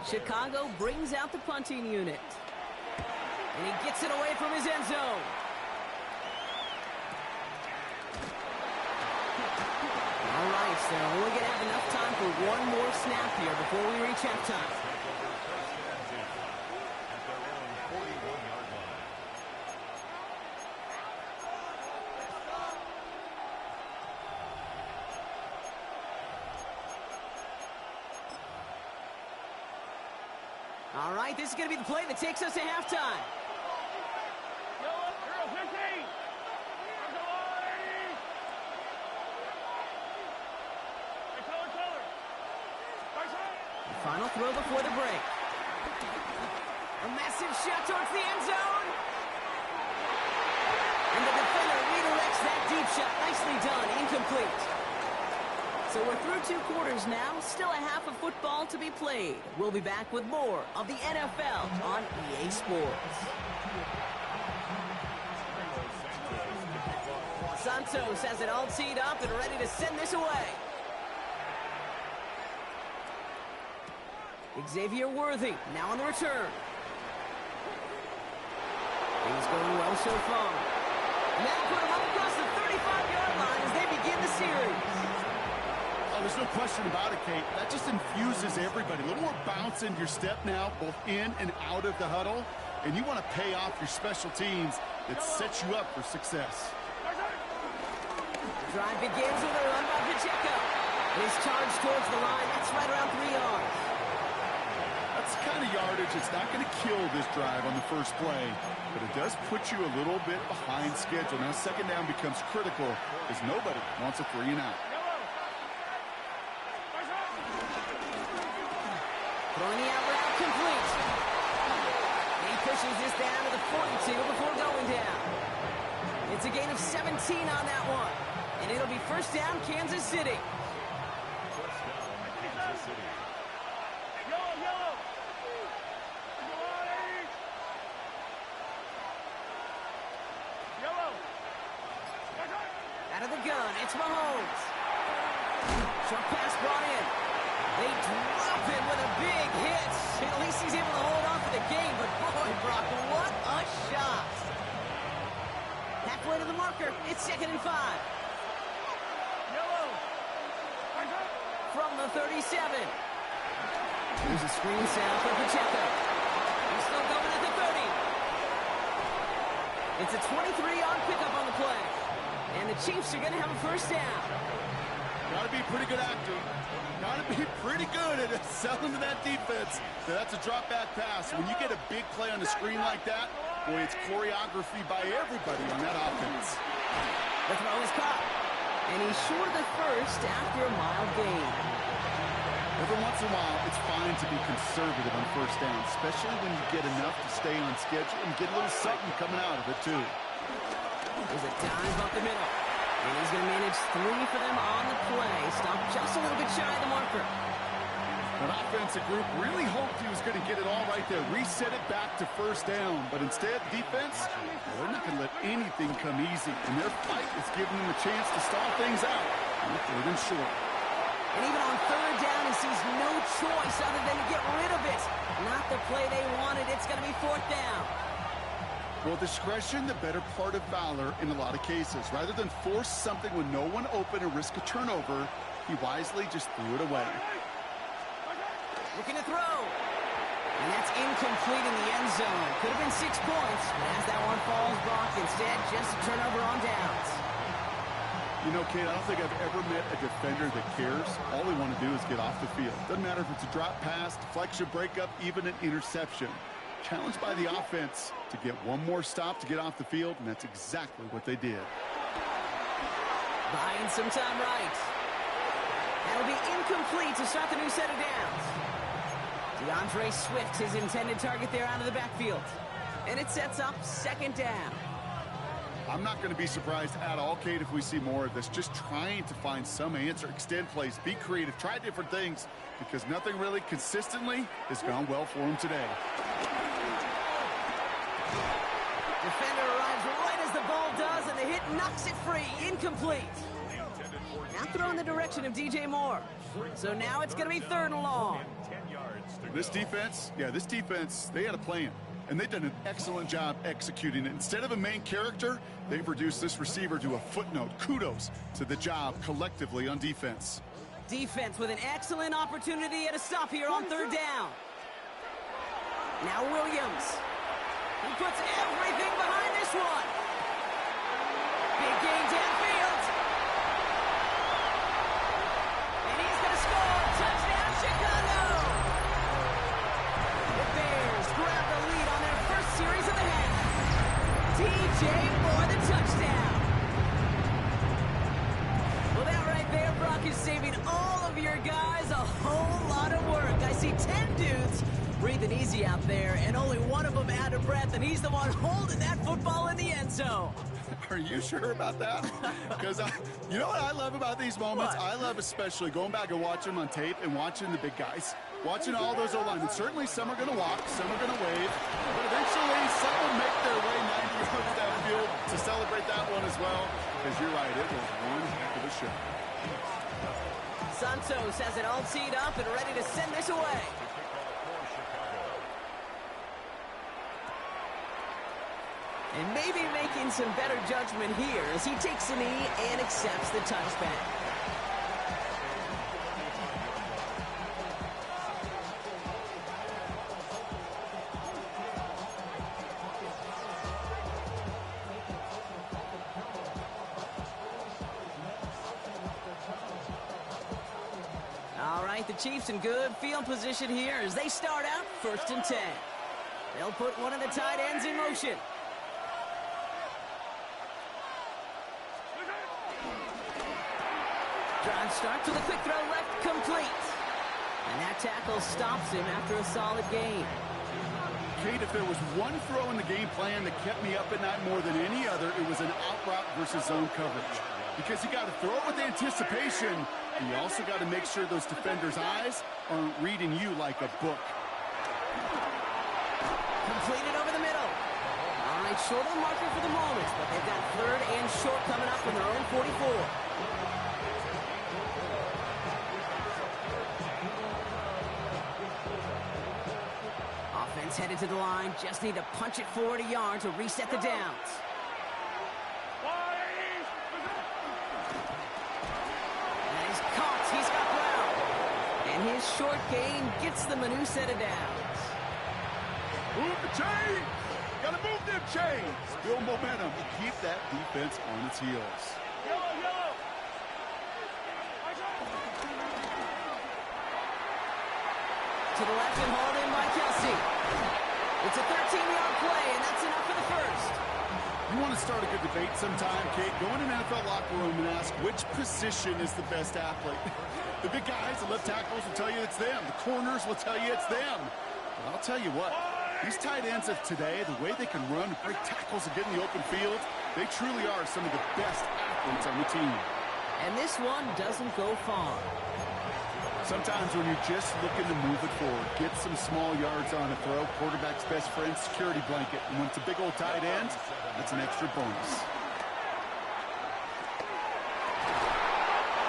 Chicago brings out the punting unit. And he gets it away from his end zone. All right, so they're only going to have enough time for one more snap here before we reach halftime. All right, this is going to be the play that takes us to halftime. Yellow, 15. Final throw before the break. A massive shot towards the end zone. And the defender redirects that deep shot. Nicely done. Incomplete. So we're through 2 quarters now. Still a half of football to be played. We'll be back with more of the NFL on EA Sports. Santos has it all teed up and ready to send this away. Xavier Worthy now on the return. Things going well so far. Now put him up across the 35-yard line as they begin the series. Oh, there's no question about it, Kate. That just infuses everybody. A little more bounce into your step now, both in and out of the huddle. And you want to pay off your special teams that sets you up for success. The drive begins with a run by Pacheco. His charge towards the line, that's right around 3 yards. That's the kind of yardage it's not going to kill this drive on the first play, but it does put you a little bit behind schedule. Now second down becomes critical because nobody wants a 3 and out. Throwing the out route complete. He pushes this down to the 42 before going down. It's a gain of 17 on that one. And it'll be first down, Kansas City. First down, Kansas City. Yellow. Yellow. Out of the gun, it's Mahomes. Short pass brought in. They drop him with a big hit. At least he's able to hold on for the game, but boy, Brock, what a shot. Halfway to the marker, it's 2nd and 5. Yellow. From the 37. Here's a screen sound for Pacheco. He's still going at the 30. It's a 23-yard pickup on the play. And the Chiefs are going to have a first down. Got to be a pretty good actor. Got to be pretty good at selling to that defense. That's a drop back pass. When you get a big play on the screen like that, boy, it's choreography by everybody on that offense. The throw is caught. And he's short of the first after a mild gain. Every once in a while, it's fine to be conservative on first down, especially when you get enough to stay on schedule and get a little something coming out of it, too. There's a dive up the middle. And he's going to manage 3 for them on the play. Stop just a little bit shy of the marker. An offensive group really hoped he was going to get it all right there, reset it back to first down. But instead, defense, they're not going to let anything come easy. And their fight is giving them a chance to stall things out. And 3rd and short. And even on 3rd down, he sees no choice other than to get rid of it. Not the play they wanted. It's going to be 4th down. Well, discretion, the better part of valor in a lot of cases. Rather than force something with no one open and risk a turnover, he wisely just threw it away. Looking to throw. And that's incomplete in the end zone. Could have been 6 points, but as that one falls, Brock, instead just a turnover on downs. You know, Kate, I don't think I've ever met a defender that cares. All they want to do is get off the field. Doesn't matter if it's a drop pass, deflection, breakup, even an interception. Challenged by the offense to get one more stop to get off the field, and that's exactly what they did. Buying some time right. That'll be incomplete to start the new set of downs. DeAndre Swift, his intended target there out of the backfield. And it sets up 2nd down. I'm not going to be surprised at all, Kate, if we see more of this. Just trying to find some answer, extend plays, be creative, try different things, because nothing really consistently has gone well for him today. Defender arrives right as the ball does, and the hit knocks it free. Incomplete. Now throw in the direction of DJ Moore. So now it's going to be 3rd and long. This defense, they had a plan. And they've done an excellent job executing it. Instead of a main character, they've reduced this receiver to a footnote. Kudos to the job collectively on defense. Defense with an excellent opportunity at a stop here on 3rd down. Now Williams. He puts everything behind this one. Big gain downfield. And he's going to score. Touchdown, Chicago. The Bears grab the lead on their first series of the half. DJ Moore, the touchdown. Well, that right there, Brock, is saving all of your guys a whole lot of work. I see 10 dudes breathing easy out there, and only one of them out of breath, and he's the one holding that football in the end zone. Are you sure about that? Because you know what I love about these moments? What? I love especially going back and watching them on tape and watching the big guys. Watching all those O-linemen. Certainly some are going to walk, some are going to wave, but eventually some will make their way 90 yards downfield to celebrate that one as well. Because you're right, it was one heck of a show. Santos has it all teed up and ready to send this away. And maybe making some better judgment here as he takes a knee and accepts the touchback. the Chiefs in good field position here as they start out 1st and 10. They'll put one of the tight ends in motion. Drive starts with a quick throw left, complete. And that tackle stops him after a solid gain. Kate, if there was one throw in the game plan that kept me up at night more than any other, it was an out route versus zone coverage. Because you got to throw it with anticipation, and you also got to make sure those defenders' eyes aren't reading you like a book. Completed over the middle. All right, short of the marker for the moment, but they've got 3rd and short coming up from their own 44. Offense headed to the line. Just need to punch it forward a yard to reset the downs. And he's caught. He's got ground. And his short gain gets them a new set of downs. Move the chains! Gotta move them chains! Build momentum and keep that defense on its heels. To the left and hauled in by Kelsey. It's a 13-yard play, and that's enough for the first. You want to start a good debate sometime, Kate? Go in an NFL locker room and ask which position is the best athlete. The big guys, the left tackles will tell you it's them. The corners will tell you it's them. But I'll tell you what, these tight ends of today, the way they can run, break tackles, and get in the open field, they truly are some of the best athletes on the team. And this one doesn't go far. Sometimes when you're just looking to move it forward, get some small yards on a throw, quarterback's best friend, security blanket. And when it's a big old tight end, that's an extra bonus.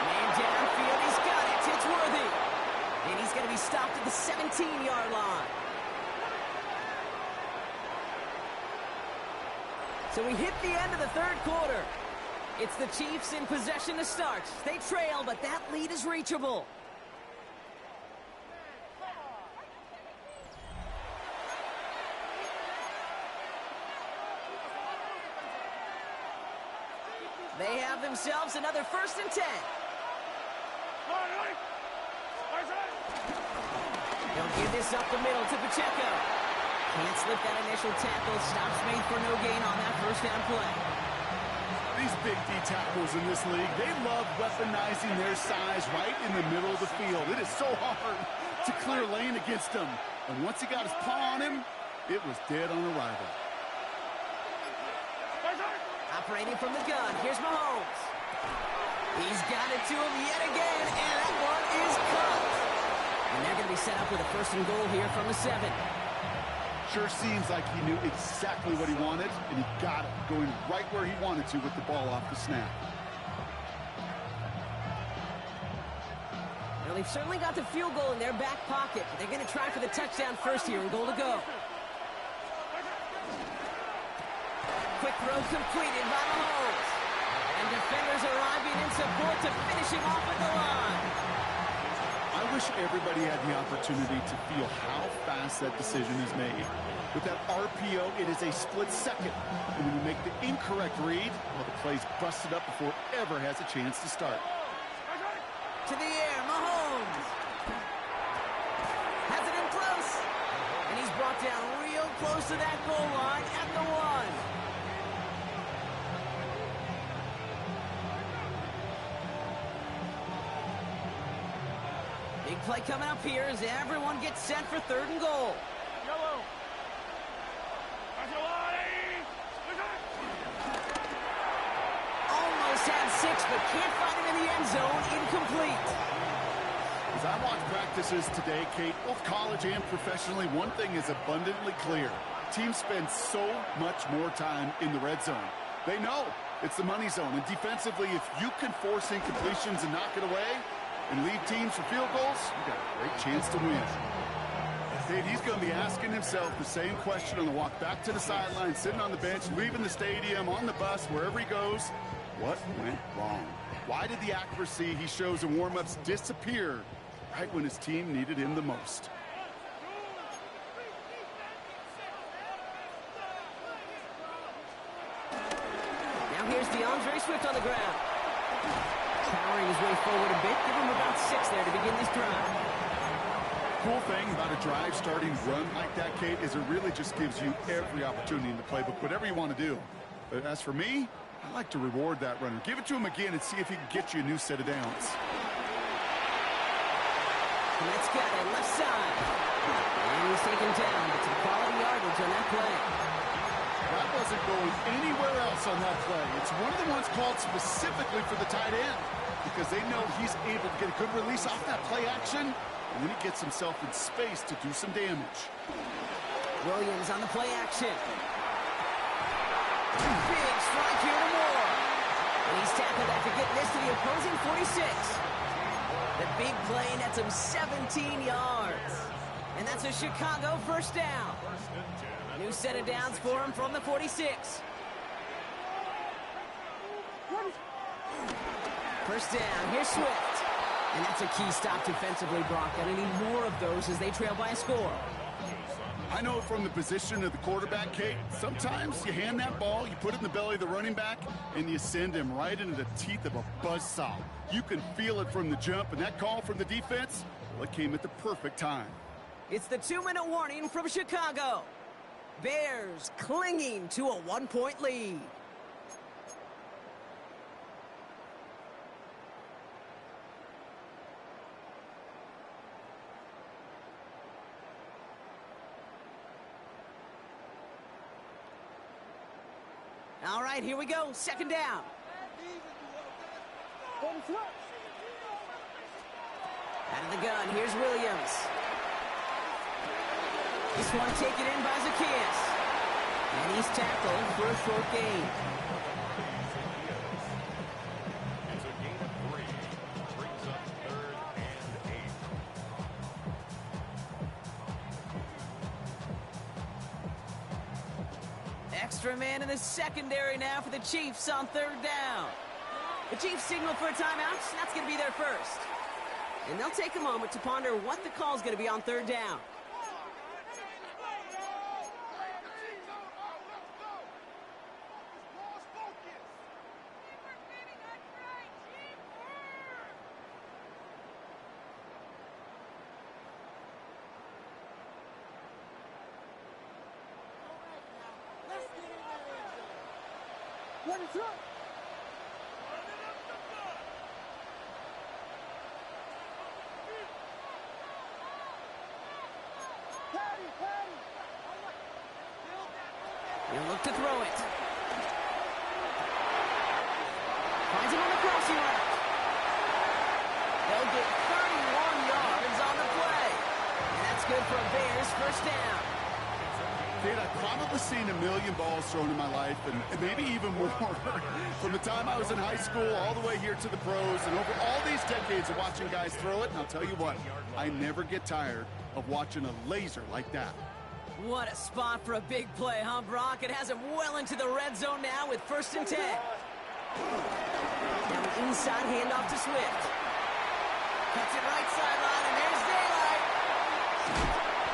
Man downfield, he's got it. It's Worthy. And he's going to be stopped at the 17-yard line. So we hit the end of the 3rd quarter. It's the Chiefs in possession to start. They trail, but that lead is reachable. They have themselves another 1st and 10. They'll give this up the middle to Pacheco. Can't slip that initial tackle. Stops made for no gain on that 1st down play. These big D tackles in this league, they love weaponizing their size right in the middle of the field. It is so hard to clear lane against them. And once he got his paw on him, it was dead on arrival. Operating from the gun, here's Mahomes. He's got it to him yet again, and that one is caught. And they're going to be set up with a 1st and goal here from the 7. Sure seems like he knew exactly what he wanted, and he got it, going right where he wanted to with the ball off the snap. Well, they've certainly got the field goal in their back pocket. They're going to try for the touchdown first here and goal to go. Quick throw completed by Mahomes. And defenders arriving in support to finish him off at the line. I wish everybody had the opportunity to feel how fast that decision is made. With that RPO, it is a split second. And when you make the incorrect read, well, the play's busted up before it ever has a chance to start. To the air, Mahomes. Has it in close. And he's brought down real close to that goal line at the 1. Big play coming up here as everyone gets set for 3rd and goal. Yellow. Almost had 6, but can't find him in the end zone. Incomplete. As I watch practices today, Kate, both college and professionally, one thing is abundantly clear. Teams spend so much more time in the red zone. They know it's the money zone. And defensively, if you can force incompletions and knock it away and lead teams for field goals, you got a great chance to win. Kate, he's going to be asking himself the same question on the walk back to the sideline, sitting on the bench, leaving the stadium, on the bus, wherever he goes. What went wrong? Why did the accuracy he shows in warm-ups disappear right when his team needed him the most? Now here's DeAndre Swift on the ground. powering his way forward a bit. Give him about 6 there to begin this drive. Cool thing about a drive starting run like that, Kate, is it really just gives you every opportunity in the playbook, whatever you want to do. But as for me, I like to reward that runner. Give it to him again and see if he can get you a new set of downs. And that's got it left side. And he's taken down, but some quality yardage on that play. That wasn't going anywhere else on that play. It's one of the ones called specifically for the tight end because they know he's able to get a good release off that play action, and then he gets himself in space to do some damage. Williams on the play action. Big strike here to Moore. And he's tackled after getting this to the opposing 46. The big play nets him 17 yards. And that's a Chicago first down. New set of downs for him from the 46. First down, here's Swift. And that's a key stop defensively, Brock. And they need more of those as they trail by a score. I know from the position of the quarterback, Kate, sometimes you hand that ball, you put it in the belly of the running back, and you send him right into the teeth of a buzzsaw. You can feel it from the jump, and that call from the defense, well, it came at the perfect time. It's the 2-minute warning from Chicago. Bears clinging to a 1-point lead. All right, here we go. Second down. Out of the gun, here's Williams. This one taken in by Zacchaeus. And he's tackled for a short gain. It's a gain of 3. Brings up 3rd and 8. Extra man in the secondary now for the Chiefs on third down. The Chiefs signal for a timeout. That's going to be their first. And they'll take a moment to ponder what the call is going to be on third down. He'll look to throw it. Finds him on the crossing route. They'll get 31 yards on the play. And that's good for a Bears first down. Kate, I've probably seen a million balls thrown in my life, and maybe even more. From the time I was in high school all the way here to the pros, and over all these decades of watching guys throw it, and I'll tell you what, I never get tired of watching a laser like that. What a spot for a big play, huh, Brock? It has him well into the red zone now with 1st and 10. Now an inside handoff to Swift. Cuts it right sideline, and there's daylight.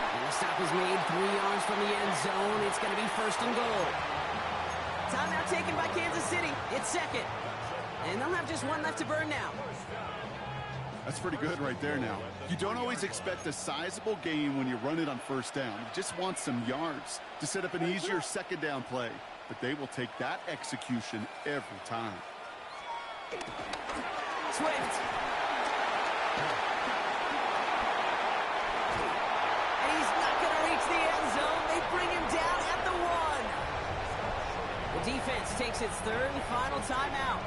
And the stop is made 3 yards from the end zone. It's going to be 1st and goal. Timeout taken by Kansas City. It's 2nd. And they'll have just one left to burn now. That's pretty good right there now. You don't always expect a sizable gain when you run it on 1st down. You just want some yards to set up an easier 2nd down play. But they will take that execution every time. Swift. And he's not going to reach the end zone. They bring him down at the 1. The defense takes its 3rd and final timeout.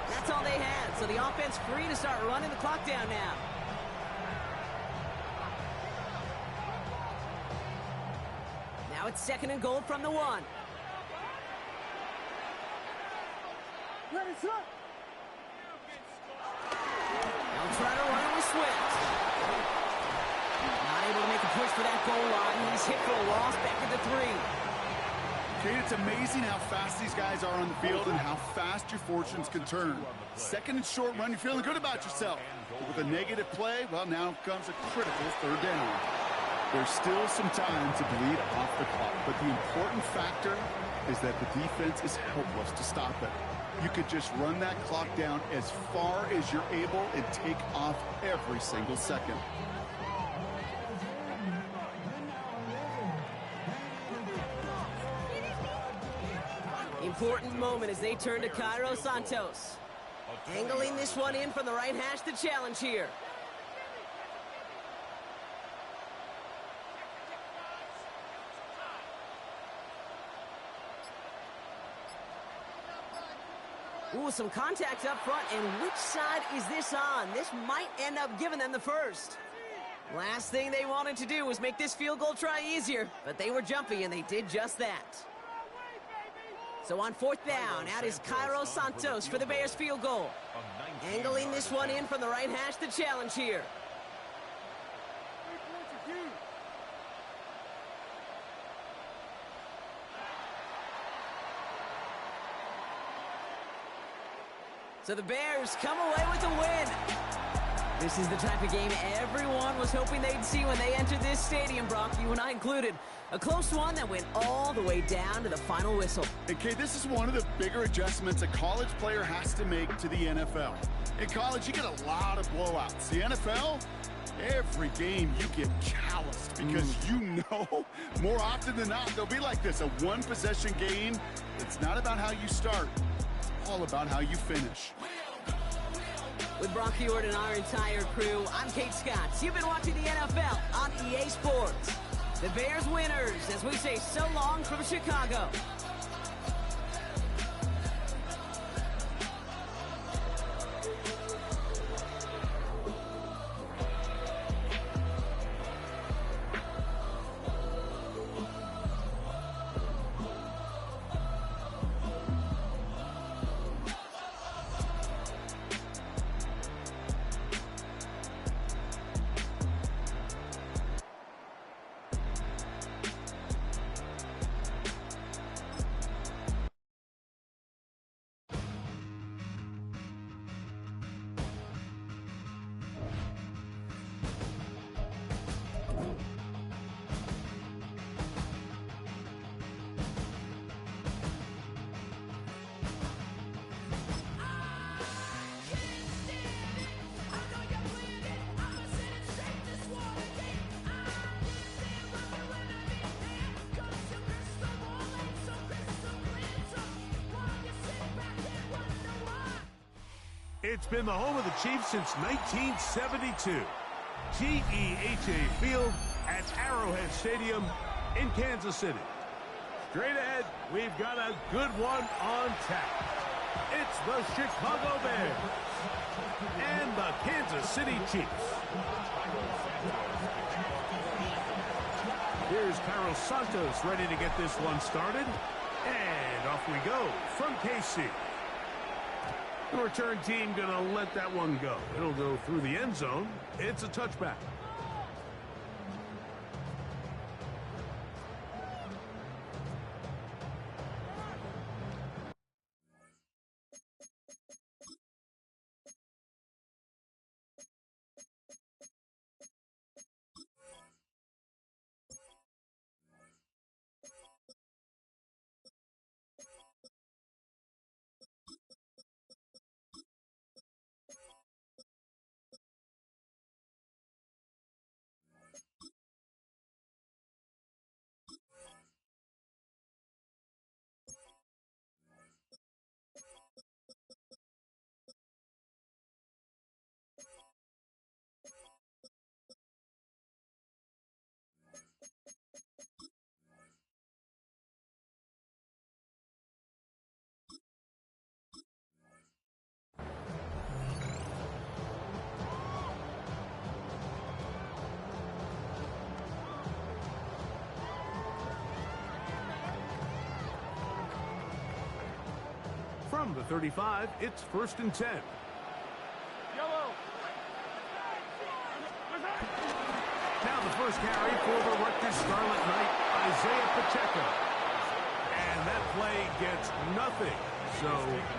That's all they had, so the offense free to start running the clock down now. Now it's 2nd and goal from the 1. They'll try to run it with Swift. Not able to make a push for that goal line. He's hit for a loss back at the 3. Kate, it's amazing how fast these guys are on the field and how fast your fortunes can turn. 2nd and short run, you're feeling good about yourself. But with a negative play, well, now comes a critical 3rd down. There's still some time to bleed off the clock, but the important factor is that the defense is helpless to stop it. You could just run that clock down as far as you're able and take off every single second. Important moment as they turn to Cairo Santos. Angling this one in from the right hash to challenge here. Ooh, some contact up front, and which side is this on? This might end up giving them the first. Last thing they wanted to do was make this field goal try easier, but they were jumpy, and they did just that. So on fourth down, out is Cairo Santos for the Bears field goal. Angling this one in from the right hash to challenge here. So the Bears come away with a win. This is the type of game everyone was hoping they'd see when they entered this stadium, Brock, you and I included. A close one that went all the way down to the final whistle. Okay, this is one of the bigger adjustments a college player has to make to the NFL. In college, you get a lot of blowouts. The NFL, every game you get calloused because you know more often than not they'll be like this, a one-possession game. It's not about how you start. It's all about how you finish. With Brock Huard and our entire crew, I'm Kate Scott. You've been watching the NFL on EA Sports. The Bears winners, as we say so long from Chicago. It's been the home of the Chiefs since 1972. GEHA Field at Arrowhead Stadium in Kansas City. Straight ahead, we've got a good one on tap. It's the Chicago Bears and the Kansas City Chiefs. Here's Cairo Santos ready to get this one started. And off we go from KC. The return team going to let that one go. It'll go through the end zone. It's a touchback. From the 35, it's 1st and 10. Yellow. Now the first carry for the Rutgers Scarlet Knight, Isaiah Pacheco. And that play gets nothing. So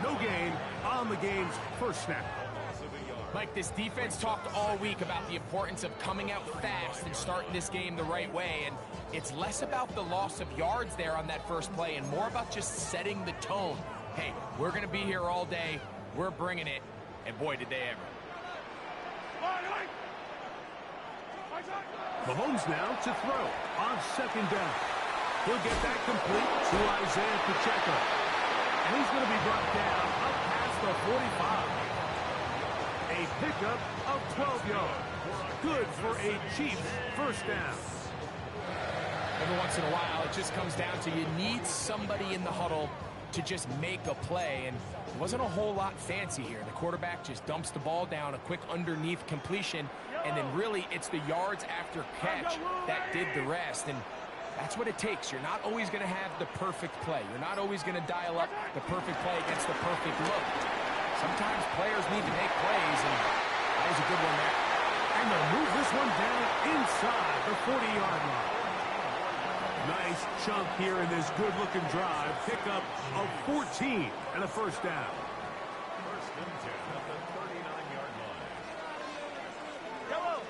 no gain on the game's first snap. Loss of a yard. Mike, this defense talked all week about the importance of coming out fast and starting this game the right way, and it's less about the loss of yards there on that first play and more about just setting the tone. Hey, we're going to be here all day. We're bringing it, and boy, did they ever. Mahomes now to throw on second down. He'll get that complete to Isaiah Pacheco. And he's going to be brought down up past the 45. A pickup of 12 yards. Good for a Chiefs first down. Every once in a while, it just comes down to you need somebody in the huddle to just make a play, and it wasn't a whole lot fancy here. The quarterback just dumps the ball down, a quick underneath completion, and then really it's the yards after catch that did the rest, and that's what it takes. You're not always going to have the perfect play. You're not always going to dial up the perfect play against the perfect look. Sometimes players need to make plays, and that was a good one there. And they'll move this one down inside the 40-yard line. Nice chunk here in this good-looking drive. Pickup of 14 and a first down. First and 10 at the 39-yard line. Yellow.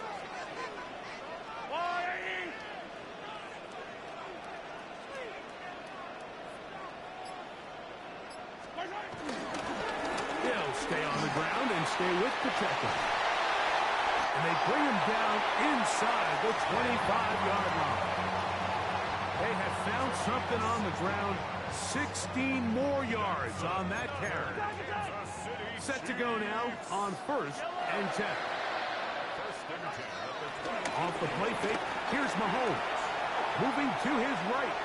They'll stay on the ground and stay with Pacheco. And they bring him down inside the 25-yard line. They have found something on the ground. 16 more yards on that carry. Set to go now on first and 10. Off the play fake, here's Mahomes. Moving to his right.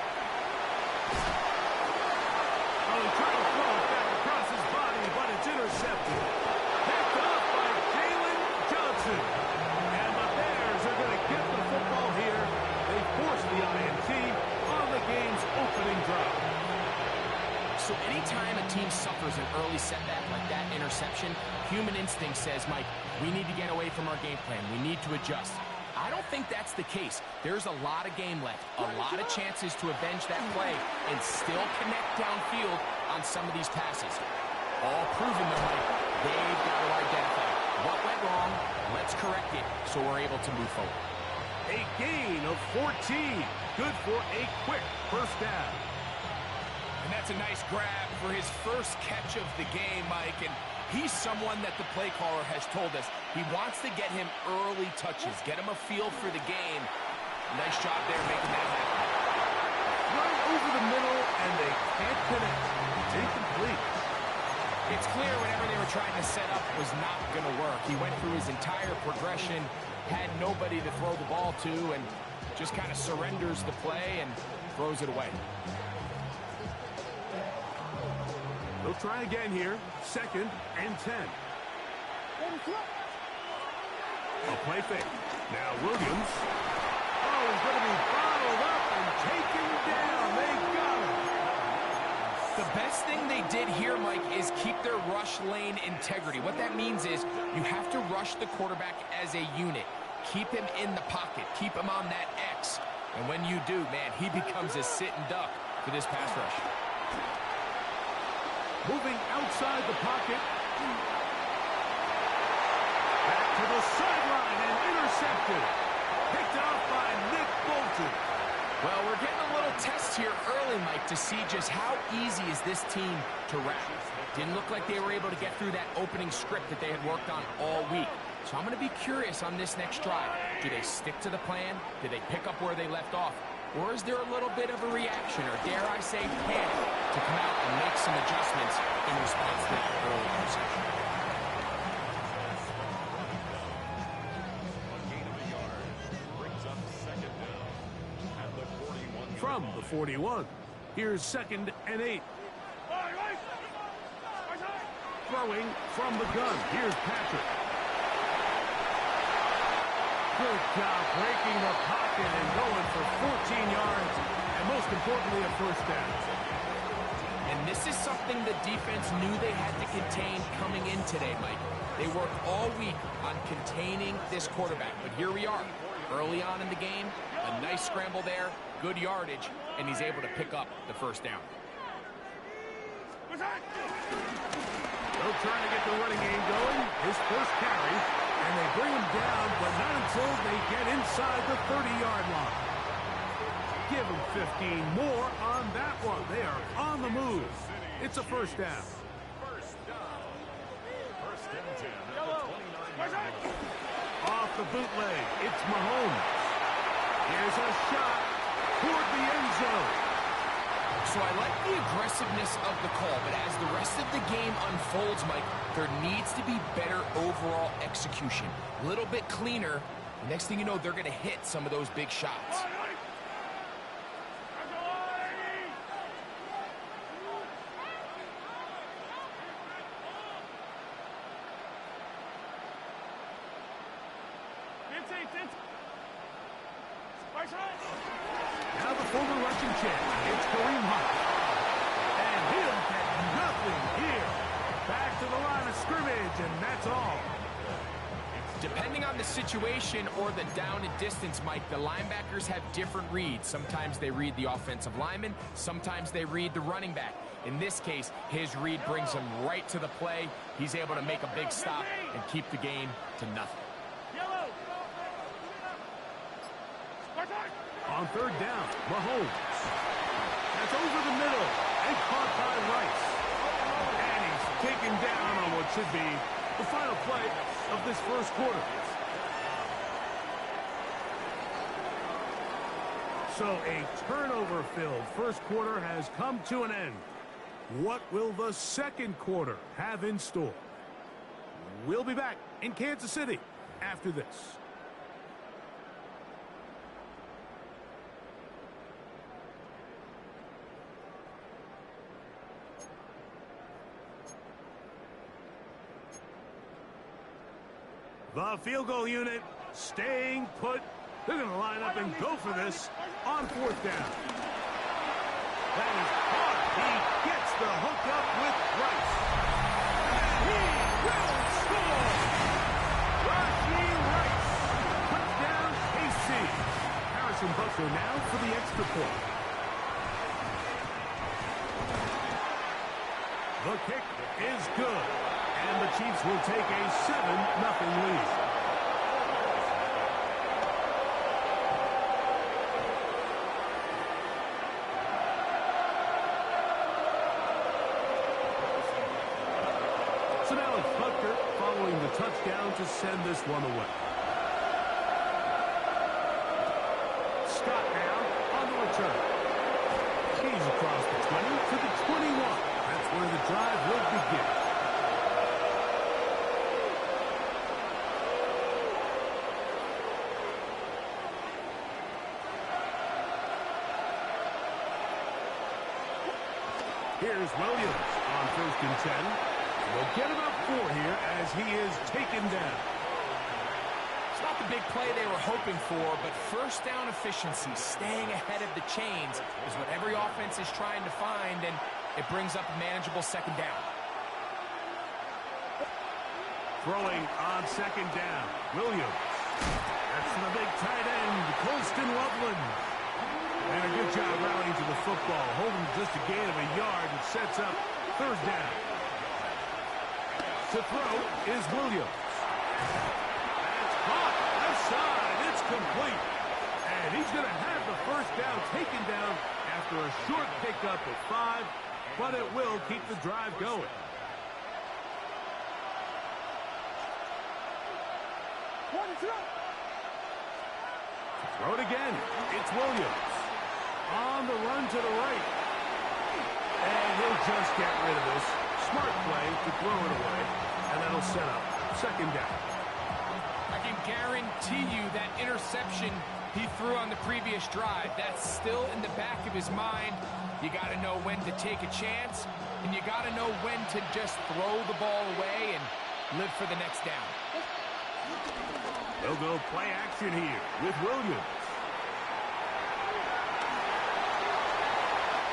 Oh, he tried to throw it back across his body, but it's intercepted. Picked up by Jalen Johnson. And the Bears are going to get the football here. They force the INT on the game's opening drive. So anytime a team suffers an early setback like that interception, human instinct says, Mike, we need to get away from our game plan. We need to adjust. I don't think that's the case. There's a lot of game left, a lot of chances to avenge that play and still connect downfield on some of these passes. All proven though, Mike, they've got to identify what went wrong, let's correct it so we're able to move forward. A gain of 14. Good for a quick first down. And that's a nice grab for his first catch of the game, Mike. And he's someone that the play caller has told us he wants to get him early touches, get him a feel for the game. Nice job there making that happen. Right over the middle, and they can't connect. It's incomplete. It's clear whatever they were trying to set up was not going to work. He went through his entire progression, had nobody to throw the ball to, and just kind of surrenders the play and throws it away. They'll try again here. Second and 10. A play fake. Now Williams. Oh, he's going to be bottled up and taken down. They got him. The best thing they did here, Mike, is keep their rush lane integrity. What that means is you have to rush the quarterback as a unit. Keep him in the pocket. Keep him on that X. And when you do, man, he becomes a sitting duck for this pass rush. Moving outside the pocket. Back to the sideline and intercepted. Picked off by Nick Bolton. Well, we're getting a little test here early, Mike, to see just how easy is this team to wrap. Didn't look like they were able to get through that opening script that they had worked on all week. So I'm going to be curious on this next drive. Do they stick to the plan? Do they pick up where they left off? Or is there a little bit of a reaction, or dare I say panic, to come out and make some adjustments in response to that early interception? From the 41, here's second and 8. Throwing from the gun, here's Patrick. Good job breaking the pocket and going for 14 yards, and most importantly, a first down. And this is something the defense knew they had to contain coming in today, Mike. They worked all week on containing this quarterback, but here we are, early on in the game, a nice scramble there, good yardage, and he's able to pick up the first down. They'll trying to get the running game going. His first carry, and they bring him down, but not until they get inside the 30-yard line. Give him 15 more on that one. They are on the move. It's a first down. First down. First and 10 at the 29-yard line. Off the bootleg, it's Mahomes. Here's a shot toward the end zone. So I like the aggressiveness of the call, but as the rest of the game unfolds, Mike, there needs to be better overall execution. A little bit cleaner. The next thing you know, they're going to hit some of those big shots. Now the former Russian champ, it's Kareem Hunt. And he'll get nothing here. Back to the line of scrimmage, and that's all. Depending on the situation or the down and distance, Mike, the linebackers have different reads. Sometimes they read the offensive lineman, sometimes they read the running back. In this case, his read brings him right to the play. He's able to make a big stop and keep the game to nothing. On third down, Mahomes. That's over the middle and caught by Rice. And he's taken down on what should be the final play of this first quarter. So a turnover-filled first quarter has come to an end. What will the second quarter have in store? We'll be back in Kansas City after this. The field goal unit staying put. They're going to line up and go for this on fourth down. That is caught. He gets the hook up with Rice. And he will score. Rashee Rice. Touchdown, KC. Harrison Butker now for the extra point. The kick is good. And the Chiefs will take a 7-0 lead. So now it's Butker following the touchdown to send this one away. Scott now on the return. He's across the 20 to the 21. That's where the drive will begin. Here's Williams on first and 10. They'll get about 4 here as he is taken down. It's not the big play they were hoping for, but first down efficiency, staying ahead of the chains, is what every offense is trying to find, and it brings up a manageable second down. Throwing on second down, Williams. That's the big tight end, Colston Loveland. And a good job rallying to the football, holding just a gain of a yard and sets up third down. To throw is Williams. That's caught. Left side. It's complete. And he's going to have the first down taken down after a short pickup of 5, but it will keep the drive going. Throw it again. It's Williams. On the run to the right. And he'll just get rid of this. Smart play to throw it away. And that'll set up second down. I can guarantee you that interception he threw on the previous drive, that's still in the back of his mind. You got to know when to take a chance, and you got to know when to just throw the ball away and live for the next down. They'll go play action here with Williams.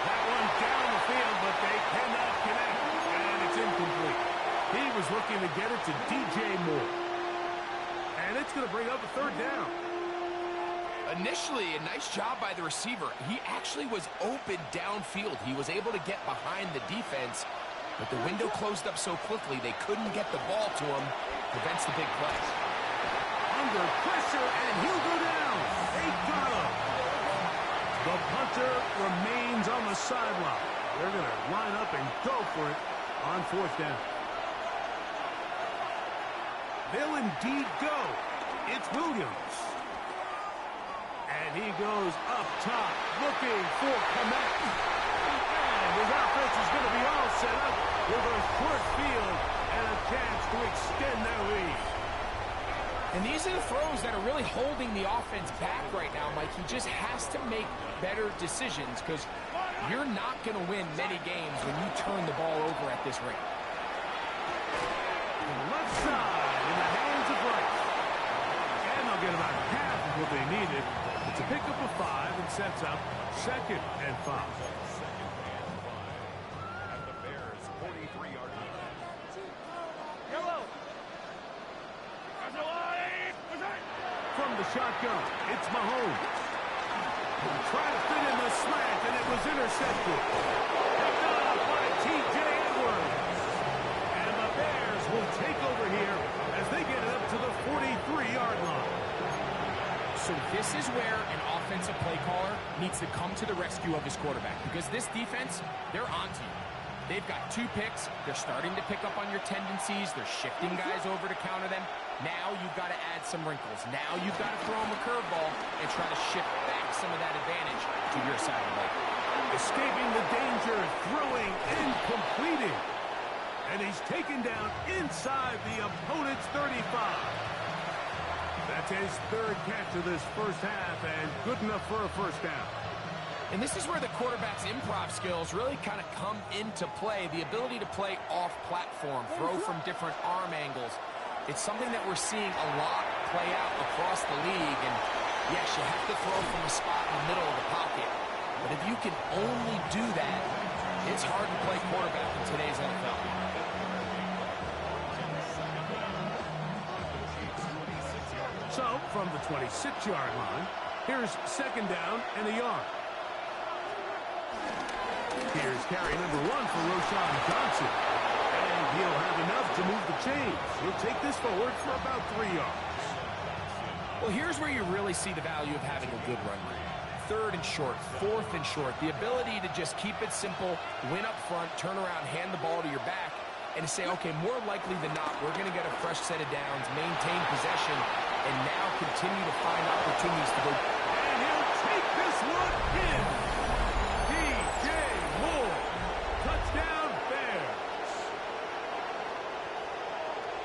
That one down the field, but they cannot connect, and it's incomplete. He was looking to get it to DJ Moore. And it's going to bring up a third down. Initially, a nice job by the receiver. He actually was open downfield. He was able to get behind the defense But the window closed up so quickly they couldn't get the ball to him. Prevents the big play. Under pressure, and he'll go down. They got him. The punter remains on the sideline. They're going to line up and go for it on 4th down. They'll indeed go. It's Williams. And he goes up top, looking for Kmet. And his offense is going to be all set up with a short field and a chance to extend their lead. And these are the throws that are really holding the offense back right now, Mike. He just has to make better decisions because you're not going to win many games when you turn the ball over at this rate. Left side in the hands of Rice. And they'll get about half of what they needed. It's a pickup of 5 and sets up 2nd and 5. At the Bears' 43-yard line. From the shotgun, it's Mahomes. Trying to fit in the slant, and it was intercepted. Picked up by T.J. Edwards. And the Bears will take over here as they get it up to the 43-yard line. So this is where an offensive play caller needs to come to the rescue of his quarterback because this defense, they're onto you. They've got 2 picks. They're starting to pick up on your tendencies. They're shifting guys over to counter them. Now you've got to add some wrinkles. Now you've got to throw them a curveball and try to shift back some of that advantage to your side of the ball. Escaping the danger, throwing and completing. And he's taken down inside the opponent's 35. That's his 3rd catch of this first half and good enough for a first down. And this is where the quarterback's improv skills really kind of come into play. The ability to play off-platform, throw from different arm angles. It's something that we're seeing a lot play out across the league. And yes, you have to throw from a spot in the middle of the pocket. But if you can only do that, it's hard to play quarterback in today's NFL. So, from the 26-yard line, here's 2nd down and a yard. Here's carry number 1 for Roschon Johnson. And he'll have enough to move the chains. He'll take this forward for about 3 yards. Well, here's where you really see the value of having a good run rate. 3rd and short, 4th and short. The ability to just keep it simple, win up front, turn around, hand the ball to your back, and to say, okay, more likely than not, we're going to get a fresh set of downs, maintain possession, and now continue to find opportunities to go. And he'll take this one in. DJ Moore. Touchdown, Bears.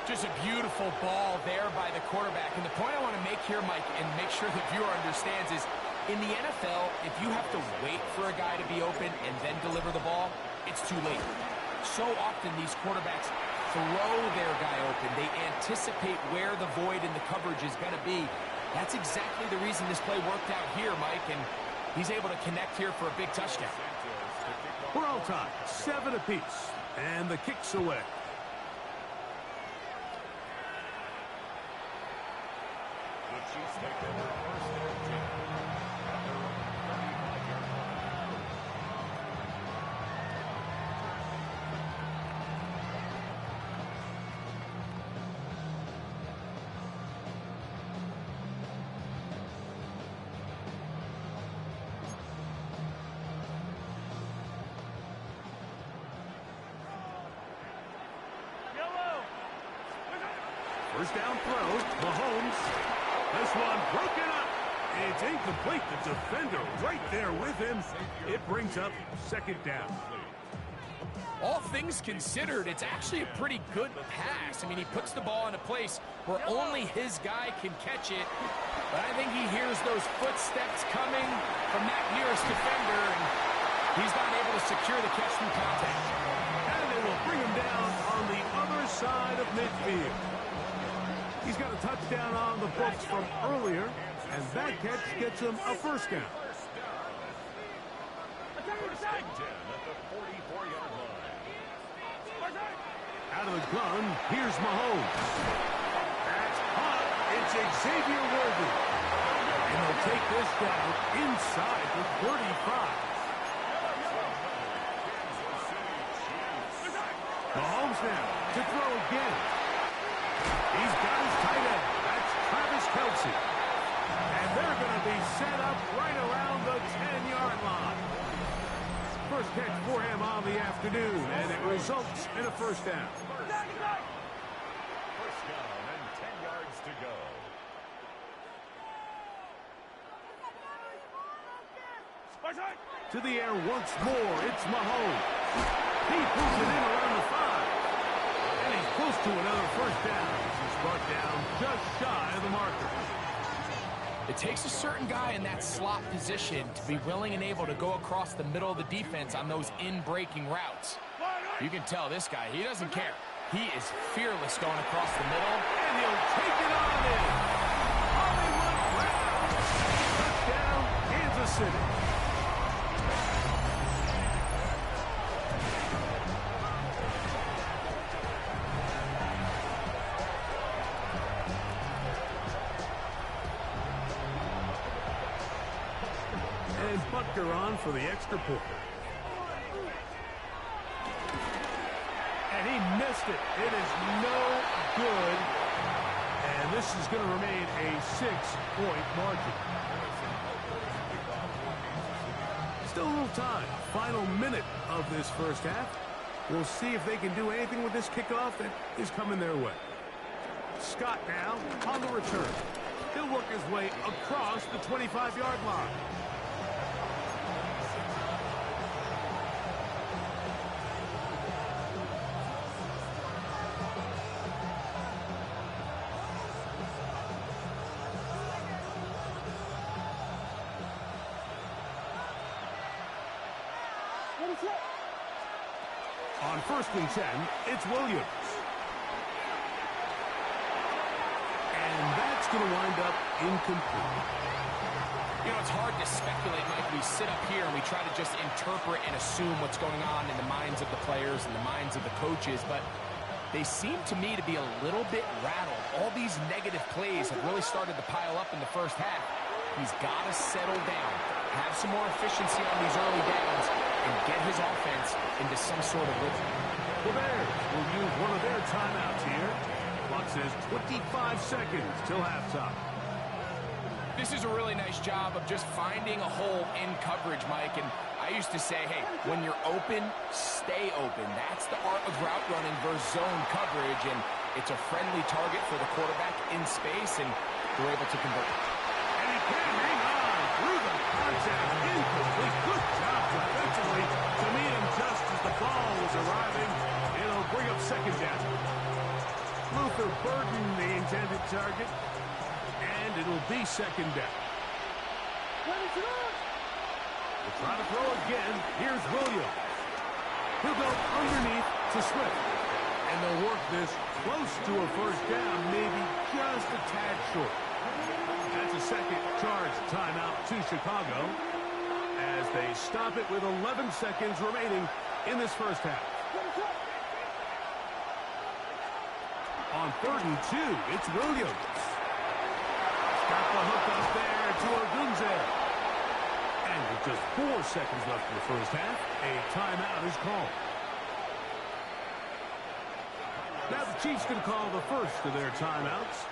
Just a beautiful ball there by the quarterback. And the point I want to make here, Mike, and make sure the viewer understands is, in the NFL, if you have to wait for a guy to be open and then deliver the ball, it's too late. So often these quarterbacks throw their guy open. They anticipate where the void in the coverage is going to be. That's exactly the reason this play worked out here, Mike, and he's able to connect here for a big touchdown. We're all tied, 7 apiece, and the kick's away. The Chiefs take over 1st and 10 at their own 35-yard line. First down throw, Mahomes. This one broken up. It's incomplete. The defender right there with him. It brings up 2nd down. All things considered, it's actually a pretty good pass. I mean, he puts the ball in a place where only his guy can catch it. But I think he hears those footsteps coming from that nearest defender, and he's not able to secure the catch through contact. And they will bring him down on the other side of midfield. He's got a touchdown on the books from earlier, and that catch gets him a first down. 1st and 10 at the 44-yard line. Out of the gun, here's Mahomes. That's hot. It's Xavier Worthy. And they'll take this down inside the 35. comes now to throw again. He's got his tight end. That's Travis Kelce. And they're going to be set up right around the 10-yard line. First catch for him on the afternoon, and it results in a first down. First down and 10 yards to go. To the air once more, it's Mahomes. He pulls it in around the 5. And he's close to another first down. He's brought down just shy of the marker. It takes a certain guy in that slot position to be willing and able to go across the middle of the defense on those in-breaking routes. You can tell this guy, he doesn't care. He is fearless going across the middle. And he'll take it on in. Hollywood Brown. Touchdown, Kansas City. And Butker on for the extra point. And he missed it. It is no good. And this is going to remain a 6-point margin. Still a little time. Final minute of this first half. We'll see if they can do anything with this kickoff that is coming their way. Scott now on the return. He'll work his way across the 25-yard line. On 1st and 10, it's Williams. And that's going to wind up incomplete. You know, it's hard to speculate, Mike. We sit up here and we try to just interpret and assume what's going on in the minds of the players and the minds of the coaches, but they seem to me to be a little bit rattled. All these negative plays have really started to pile up in the first half. He's got to settle down, have some more efficiency on these early downs, and get his offense into some sort of rhythm. The Bears will use one of their timeouts here. Clock says 25 seconds till halftime. This is a really nice job of just finding a hole in coverage, Mike. And I used to say, hey, when you're open, stay open. That's the art of route running versus zone coverage. And it's a friendly target for the quarterback in space, and they're able to convert. And he can hang on through the contact. Incomplete. Good job defensively to meet him just as the ball was arriving. It'll bring up second down. Luther Burden, the intended target. And it'll be second down. We'll try to throw again. Here's Williams. He'll go underneath to Swift. And they'll work this close to a first down, maybe just a tad short. That's a second charge timeout to Chicago as they stop it with 11 seconds remaining in this first half. On 3rd and 2, it's Williams. Got the hook up there to Ogunze. And with just 4 seconds left in the first half, a timeout is called. Now the Chiefs can call the first of their timeouts.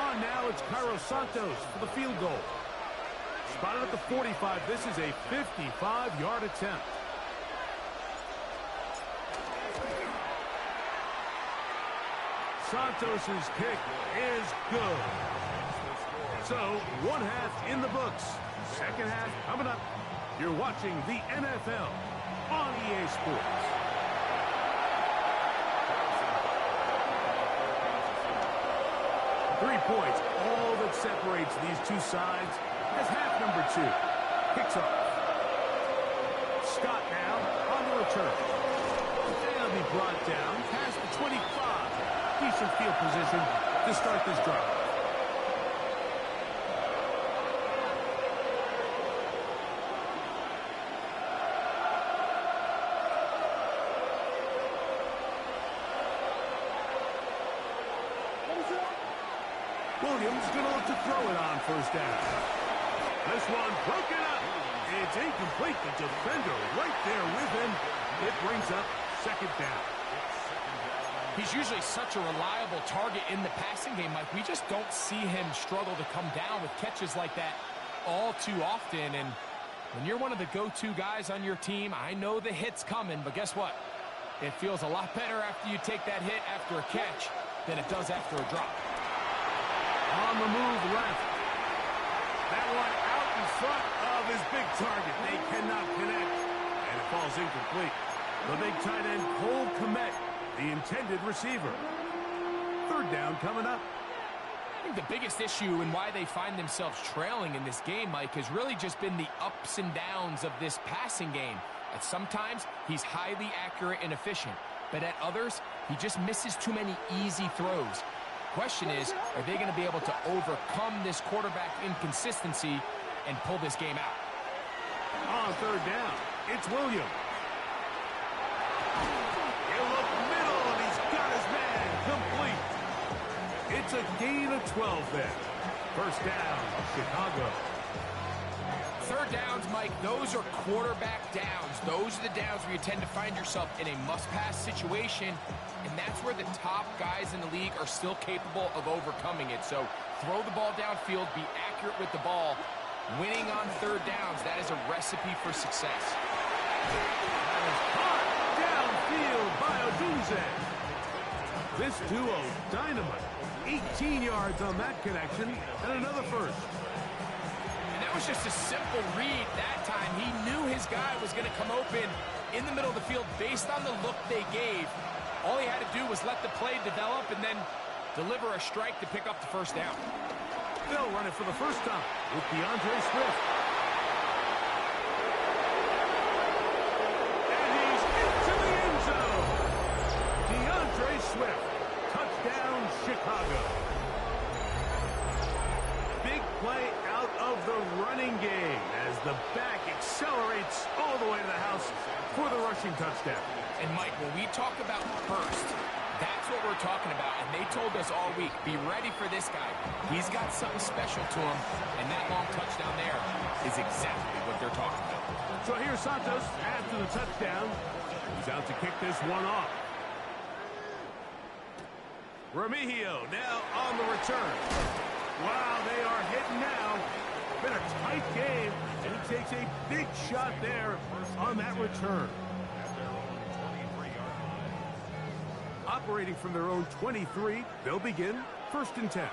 On now, it's Cairo Santos for the field goal. Spotted at the 45. This is a 55-yard attempt. Santos's kick is good. So, one half in the books. Second half coming up. You're watching the NFL on EA Sports. Three points, all that separates these two sides as half number 2 kicks off. Scott now on the return. They'll be brought down past the 25. Decent field position to start this drive. Williams going to look to throw it on first down. This one broken up. It's incomplete. The defender right there with him. It brings up second down. He's usually such a reliable target in the passing game, Mike. We just don't see him struggle to come down with catches like that all too often. And when you're one of the go-to guys on your team, I know the hit's coming, but guess what? It feels a lot better after you take that hit after a catch than it does after a drop. On the move left. That one out in front of his big target. They cannot connect. And it falls incomplete. The big tight end, Cole Kmet, the intended receiver. Third down coming up. I think the biggest issue and why they find themselves trailing in this game, Mike, has really just been the ups and downs of this passing game. At sometimes, he's highly accurate and efficient, but at others, he just misses too many easy throws. Question is, are they going to be able to overcome this quarterback inconsistency and pull this game out? On third down, it's Williams. He'll look middle, and he's got his man complete. It's a gain of 12 there. First down, Chicago. Third downs, Mike, those are quarterback downs. Those are the downs where you tend to find yourself in a must-pass situation, and that's where the top guys in the league are still capable of overcoming it. So throw the ball downfield, be accurate with the ball. Winning on third downs, that is a recipe for success. That is caught downfield by Odunze. This duo, dynamite. 18 yards on that connection, and another first. That was just a simple read that time. He knew his guy was going to come open in the middle of the field based on the look they gave. All he had to do was let the play develop and then deliver a strike to pick up the first down. They'll run it for the first time with DeAndre Swift. And he's into the end zone. DeAndre Swift. Touchdown, Chicago. Big play out of the running game as the back accelerates all the way to the house for the rushing touchdown. And Mike, when we talk about burst, that's what we're talking about. And they told us all week, be ready for this guy. He's got something special to him, and that long touchdown there is exactly what they're talking about. So here's Santos after the touchdown. He's out to kick this one off. Remigio now on the return. Wow, they are hitting now. Been a tight game, and he takes a big shot there on that return. Operating from their own 23, they'll begin first and 10.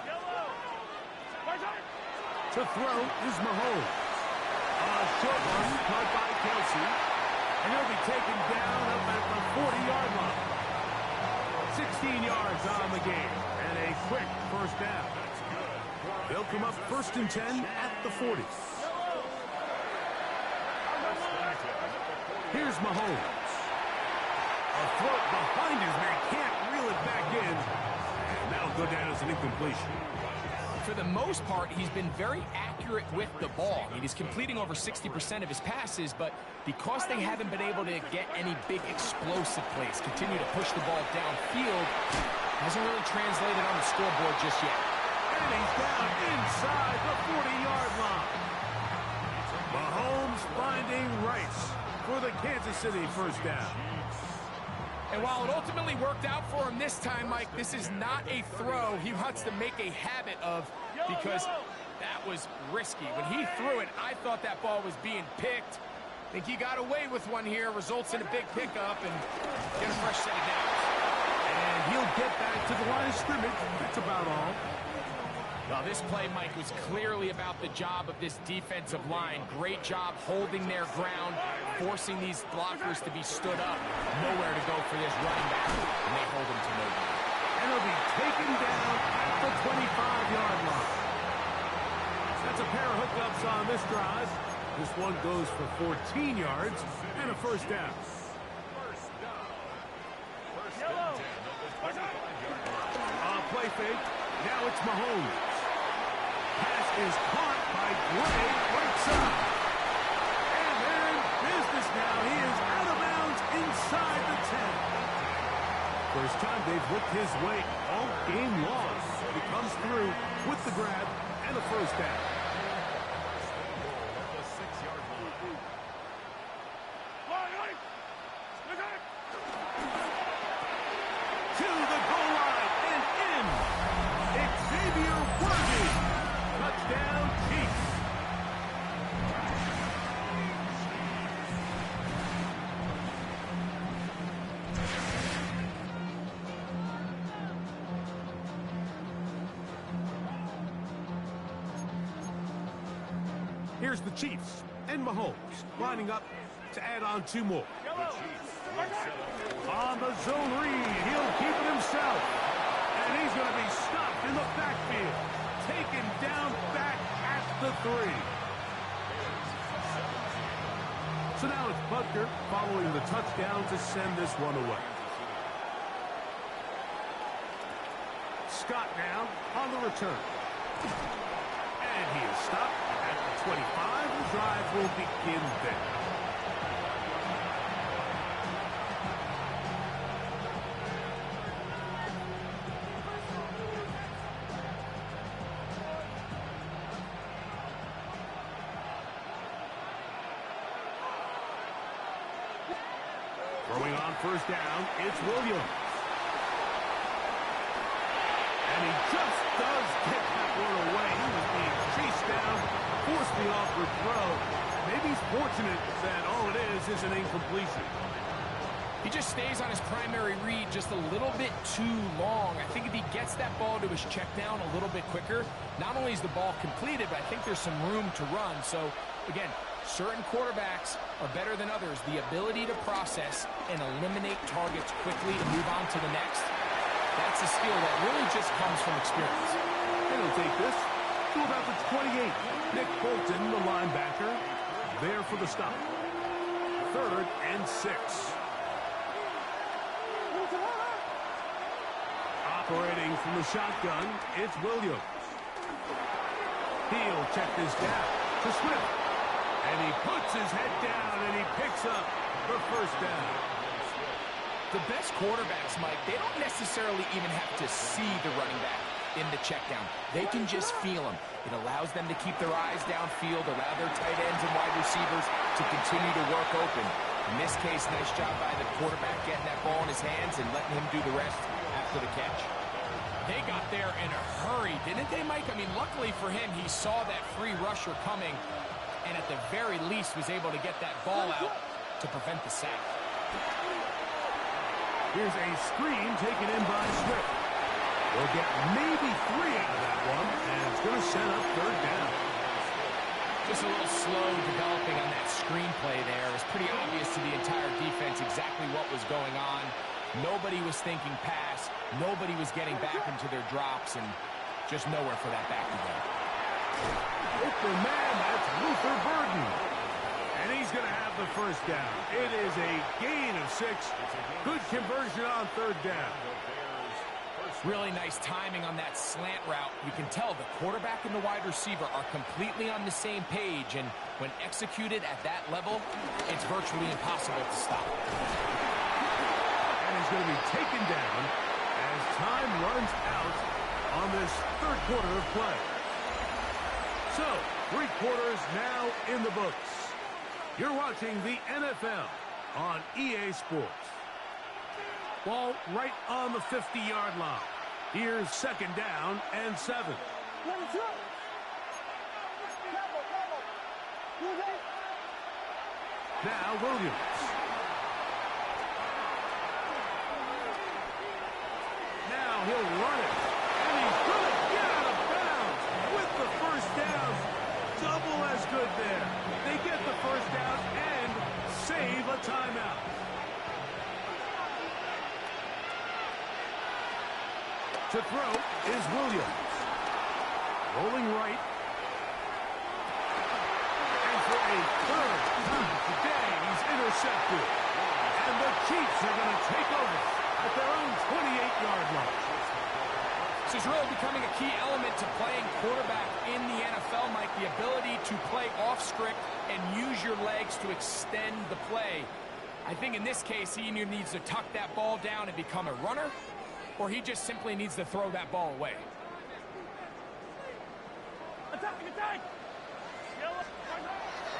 To throw is Mahomes. A short one caught by Kelsey, and he'll be taken down up at the 40-yard line. 16 yards on the game, and a quick first down. They'll come up first and 10 at the 40. Here's Mahomes. A throw behind his man, can't reel it back in. And that'll go down as an incompletion. For the most part, he's been very accurate with the ball. I mean, he's completing over 60% of his passes, but because they haven't been able to get any big explosive plays, continue to push the ball downfield, hasn't really translated on the scoreboard just yet. And he's down inside the 40-yard line. Mahomes finding Rice for the Kansas City first down. And while it ultimately worked out for him this time, Mike, this is not a throw he wants to make a habit of because that was risky. When he threw it, I thought that ball was being picked. I think he got away with one here, results in a big pickup and get a fresh set of downs. And he'll get back to the line of scrimmage. That's about all. Well, this play, Mike, was clearly about the job of this defensive line. Great job holding their ground, forcing these blockers to be stood up. Nowhere to go for this running back, and they hold him to nobody. And he'll be taken down at the 25-yard line. That's a pair of hookups on this drive. This one goes for 14 yards and a first down. Play fake. Now it's Mahomes. Pass is caught by Gray right side. And they're in business now. He is out of bounds inside the 10. First time they've looked his way all game long. He comes through with the grab and a first down. Here's the Chiefs and Mahomes lining up to add on 2 more. On the zone read, he'll keep it himself. And he's going to be stopped in the backfield. Taken down back at the 3. So now it's Butker following the touchdown to send this one away. Scott now on the return. And he is stopped at the 25. The drive will begin there. Throwing on first down, it's Williams. And he just does get that one away. He was being chased down, forced the awkward throw. Maybe he's fortunate that all it is an incompletion. He just stays on his primary read just a little bit too long. I think if he gets that ball to his check down a little bit quicker, not only is the ball completed, but I think there's some room to run. So, again, certain quarterbacks are better than others. The ability to process and eliminate targets quickly and move on to the next, that's a skill that really just comes from experience. And he'll take this to about the 28. Nick Bolton, the linebacker, there for the stop. 3rd and 6. Operating from the shotgun, it's Williams. He'll check this down to Swift. And he puts his head down and he picks up the first down. The best quarterbacks, Mike, they don't necessarily even have to see the running back in the check down. They can just feel him. It allows them to keep their eyes downfield, allow their tight ends and wide receivers to continue to work open. In this case, nice job by the quarterback getting that ball in his hands and letting him do the rest after the catch. They got there in a hurry, didn't they, Mike? I mean, luckily for him, he saw that free rusher coming and at the very least was able to get that ball out to prevent the sack. Here's a screen taken in by Swift. They'll get maybe 3 out of that one, and it's going to set up 3rd down. Just a little slow developing on that screenplay there. It was pretty obvious to the entire defense exactly what was going on. Nobody was thinking pass. Nobody was getting back into their drops, and just nowhere for that back to go. Open man, that's Luther Burden. And he's going to have the first down. It is a gain of 6. Good conversion on 3rd down. Really nice timing on that slant route. You can tell the quarterback and the wide receiver are completely on the same page, and when executed at that level, it's virtually impossible to stop. And he's going to be taken down as time runs out on this 3rd quarter of play. So, 3 quarters now in the books. You're watching the NFL on EA Sports. Ball right on the 50-yard line. Here's 2nd down and 7. Now Williams. Now he'll run it. And he's going to get out of bounds with the first down. Double as good there. They get the first down and save a timeout. To throw is Williams. Rolling right. And for a 3rd time today, he's intercepted. And the Chiefs are going to take over at their own 28-yard line. This is really becoming a key element to playing quarterback in the NFL, Mike. The ability to play off script and use your legs to extend the play. I think in this case, he either needs to tuck that ball down and become a runner, or he just simply needs to throw that ball away.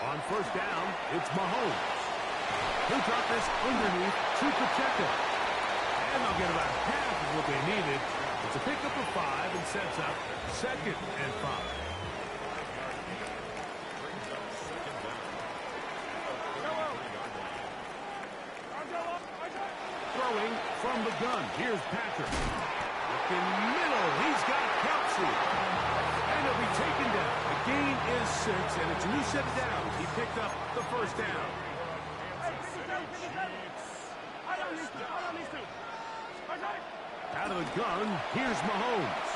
On first down, it's Mahomes. He'll drop this underneath to Pacheco. And they'll get about half of what they needed. It's a pickup of 5 and sets up 2nd and 5. Throwing from the gun. Here's Patrick. Looking middle. He's got Kelsey. And he'll be taken down. The gain is 6, and it's a new set of downs. He picked up the first down. Out of the gun, here's Mahomes.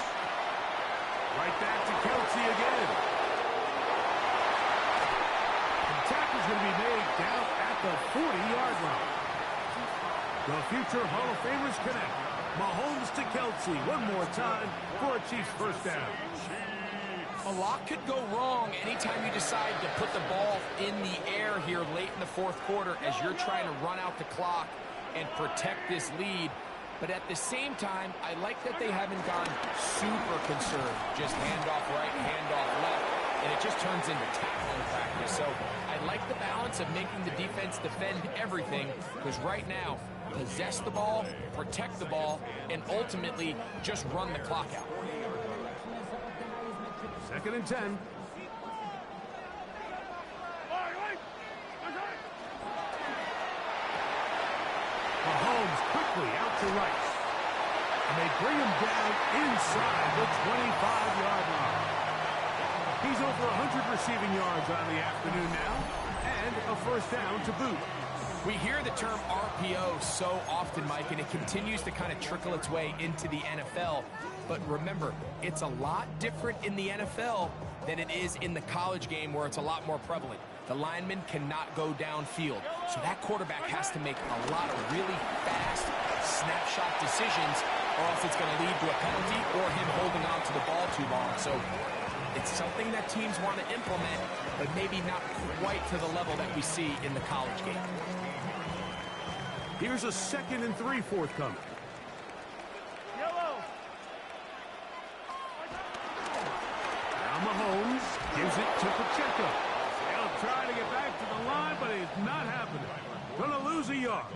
Right back to Kelsey again. The tackle's going to be made down at the 40-yard line. The future Hall of Famers connect. Mahomes to Kelsey one more time for a Chiefs first down. A lot could go wrong anytime you decide to put the ball in the air here late in the fourth quarter as you're trying to run out the clock and protect this lead. But at the same time, I like that they haven't gone super concerned. Just handoff right, handoff left, and it just turns into tackling practice. So I like the balance of making the defense defend everything, because right now, possess the ball, protect the ball, and ultimately just run the clock out. 2nd and 10. Mahomes quickly out to Rice. And they bring him down inside the 25-yard line. He's over 100 receiving yards on the afternoon now, and a first down to boot. We hear the term RPO so often, Mike, and it continues to kind of trickle its way into the NFL. But remember, it's a lot different in the NFL than it is in the college game, where it's a lot more prevalent. The lineman cannot go downfield, so that quarterback has to make a lot of really fast snapshot decisions, or else it's going to lead to a penalty or him holding on to the ball too long. So it's something that teams want to implement, but maybe not quite to the level that we see in the college game. Here's a 2nd and 3 forthcoming. Now Mahomes gives it to Pacheco. He'll try to get back to the line, but it's not happening. Gonna lose a yard.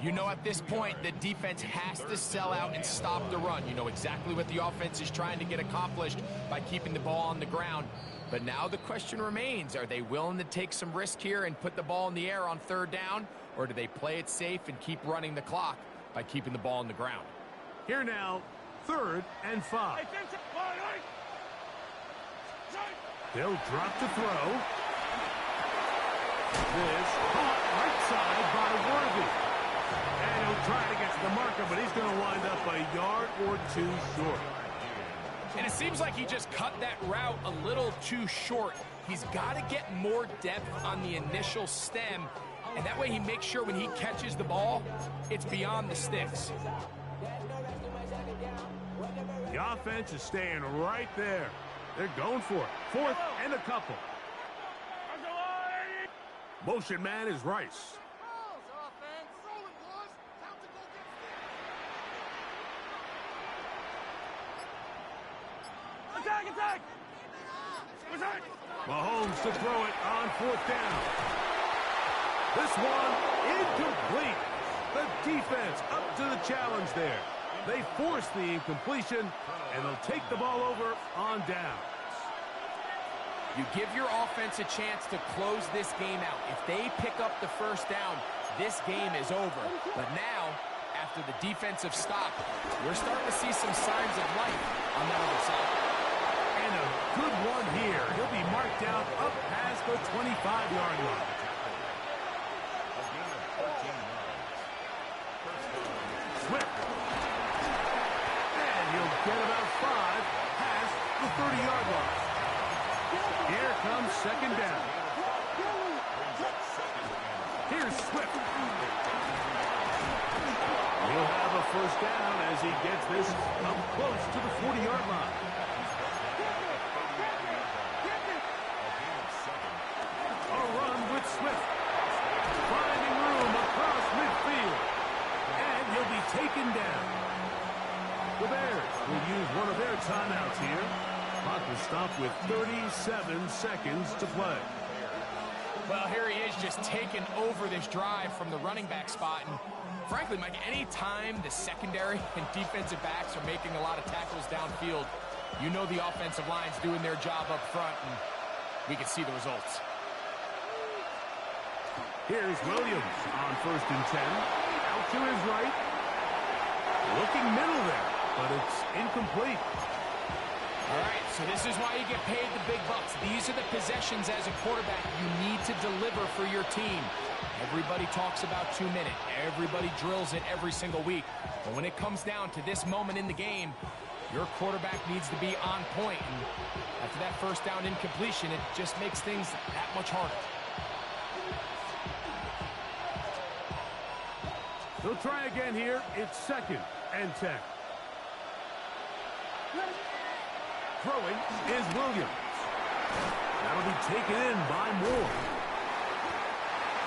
You know, at this point, the defense has to sell out and stop the run. You know exactly what the offense is trying to get accomplished by keeping the ball on the ground. But now the question remains, are they willing to take some risk here and put the ball in the air on 3rd down? Or do they play it safe and keep running the clock by keeping the ball on the ground? Here now, 3rd and 5. They'll drop to throw. This caught right side by Worthy. And he'll try to get to the marker, but he's going to wind up a yard or 2 short. And it seems like he just cut that route a little too short. He's got to get more depth on the initial stem, and that way he makes sure when he catches the ball, it's beyond the sticks. The offense is staying right there. They're going for it. 4th and a couple. Motion man is Rice. Attack! Mahomes to throw it on 4th down. This one incomplete. The defense up to the challenge there. They force the incompletion, and they'll take the ball over on downs. You give your offense a chance to close this game out. If they pick up the first down, this game is over. But now, after the defensive stop, we're starting to see some signs of life on that other side. And a good one here. He'll be marked down up past the 25-yard line. Swift. And he'll get about 5 past the 30-yard line. Here comes 2nd down. Here's Swift. He'll have a first down as he gets this up close to the 40-yard line. A run with Swift. Finding room across midfield. And he'll be taken down. The Bears will use one of their timeouts here. Clock will stop with 37 seconds to play. Well, here he is just taking over this drive from the running back spot. And frankly, Mike, any time the secondary and defensive backs are making a lot of tackles downfield, you know the offensive line's doing their job up front, and we can see the results. Here's Williams on 1st and 10. Out to his right. Looking middle there, but it's incomplete. All right, so this is why you get paid the big bucks. These are the possessions as a quarterback you need to deliver for your team. Everybody talks about 2 minutes. Everybody drills it every single week. But when it comes down to this moment in the game, your quarterback needs to be on point. And after that first down incompletion, it just makes things that much harder. They'll try again here. It's 2nd and 10. Throwing is Williams. That'll be taken in by Moore.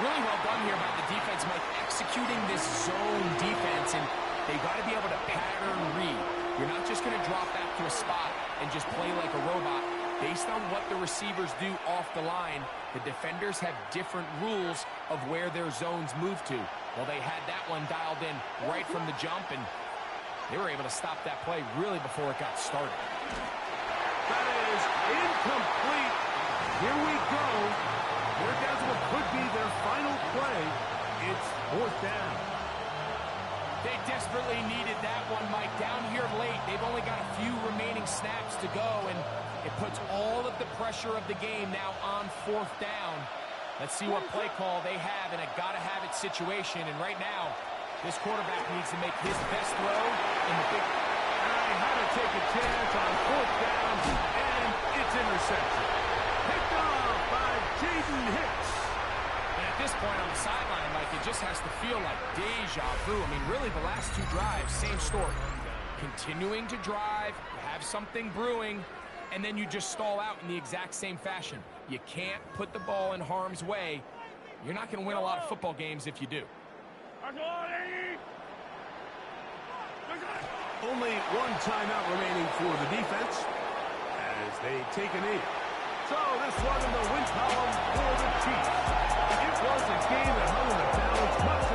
Really well done here by the defense, Mike, executing this zone defense, and they've got to be able to pattern read. You're not just going to drop back to a spot and just play like a robot. Based on what the receivers do off the line, the defenders have different rules of where their zones move to. Well, they had that one dialed in right from the jump, and they were able to stop that play really before it got started. That is incomplete. Here we go. We're down to what could be their final play. It's 4th down. They desperately needed that one, Mike. Down here late, they've only got a few remaining snaps to go, and it puts all of the pressure of the game now on 4th down. Let's see what play call they have in a gotta-have-it situation. And right now, this quarterback needs to make his best throw in the big... And I had to take a chance on 4th down, and it's intercepted. Picked off by Jaden Hicks. And at this point on the sideline, Mike, it just has to feel like deja vu. I mean, really, the last 2 drives, same story. Continuing to drive, have something brewing, and then you just stall out in the exact same fashion. You can't put the ball in harm's way. You're not going to win a lot of football games if you do. Only 1 timeout remaining for the defense as they take a knee. So this one in the win column for the Chiefs. It was a game that hung in the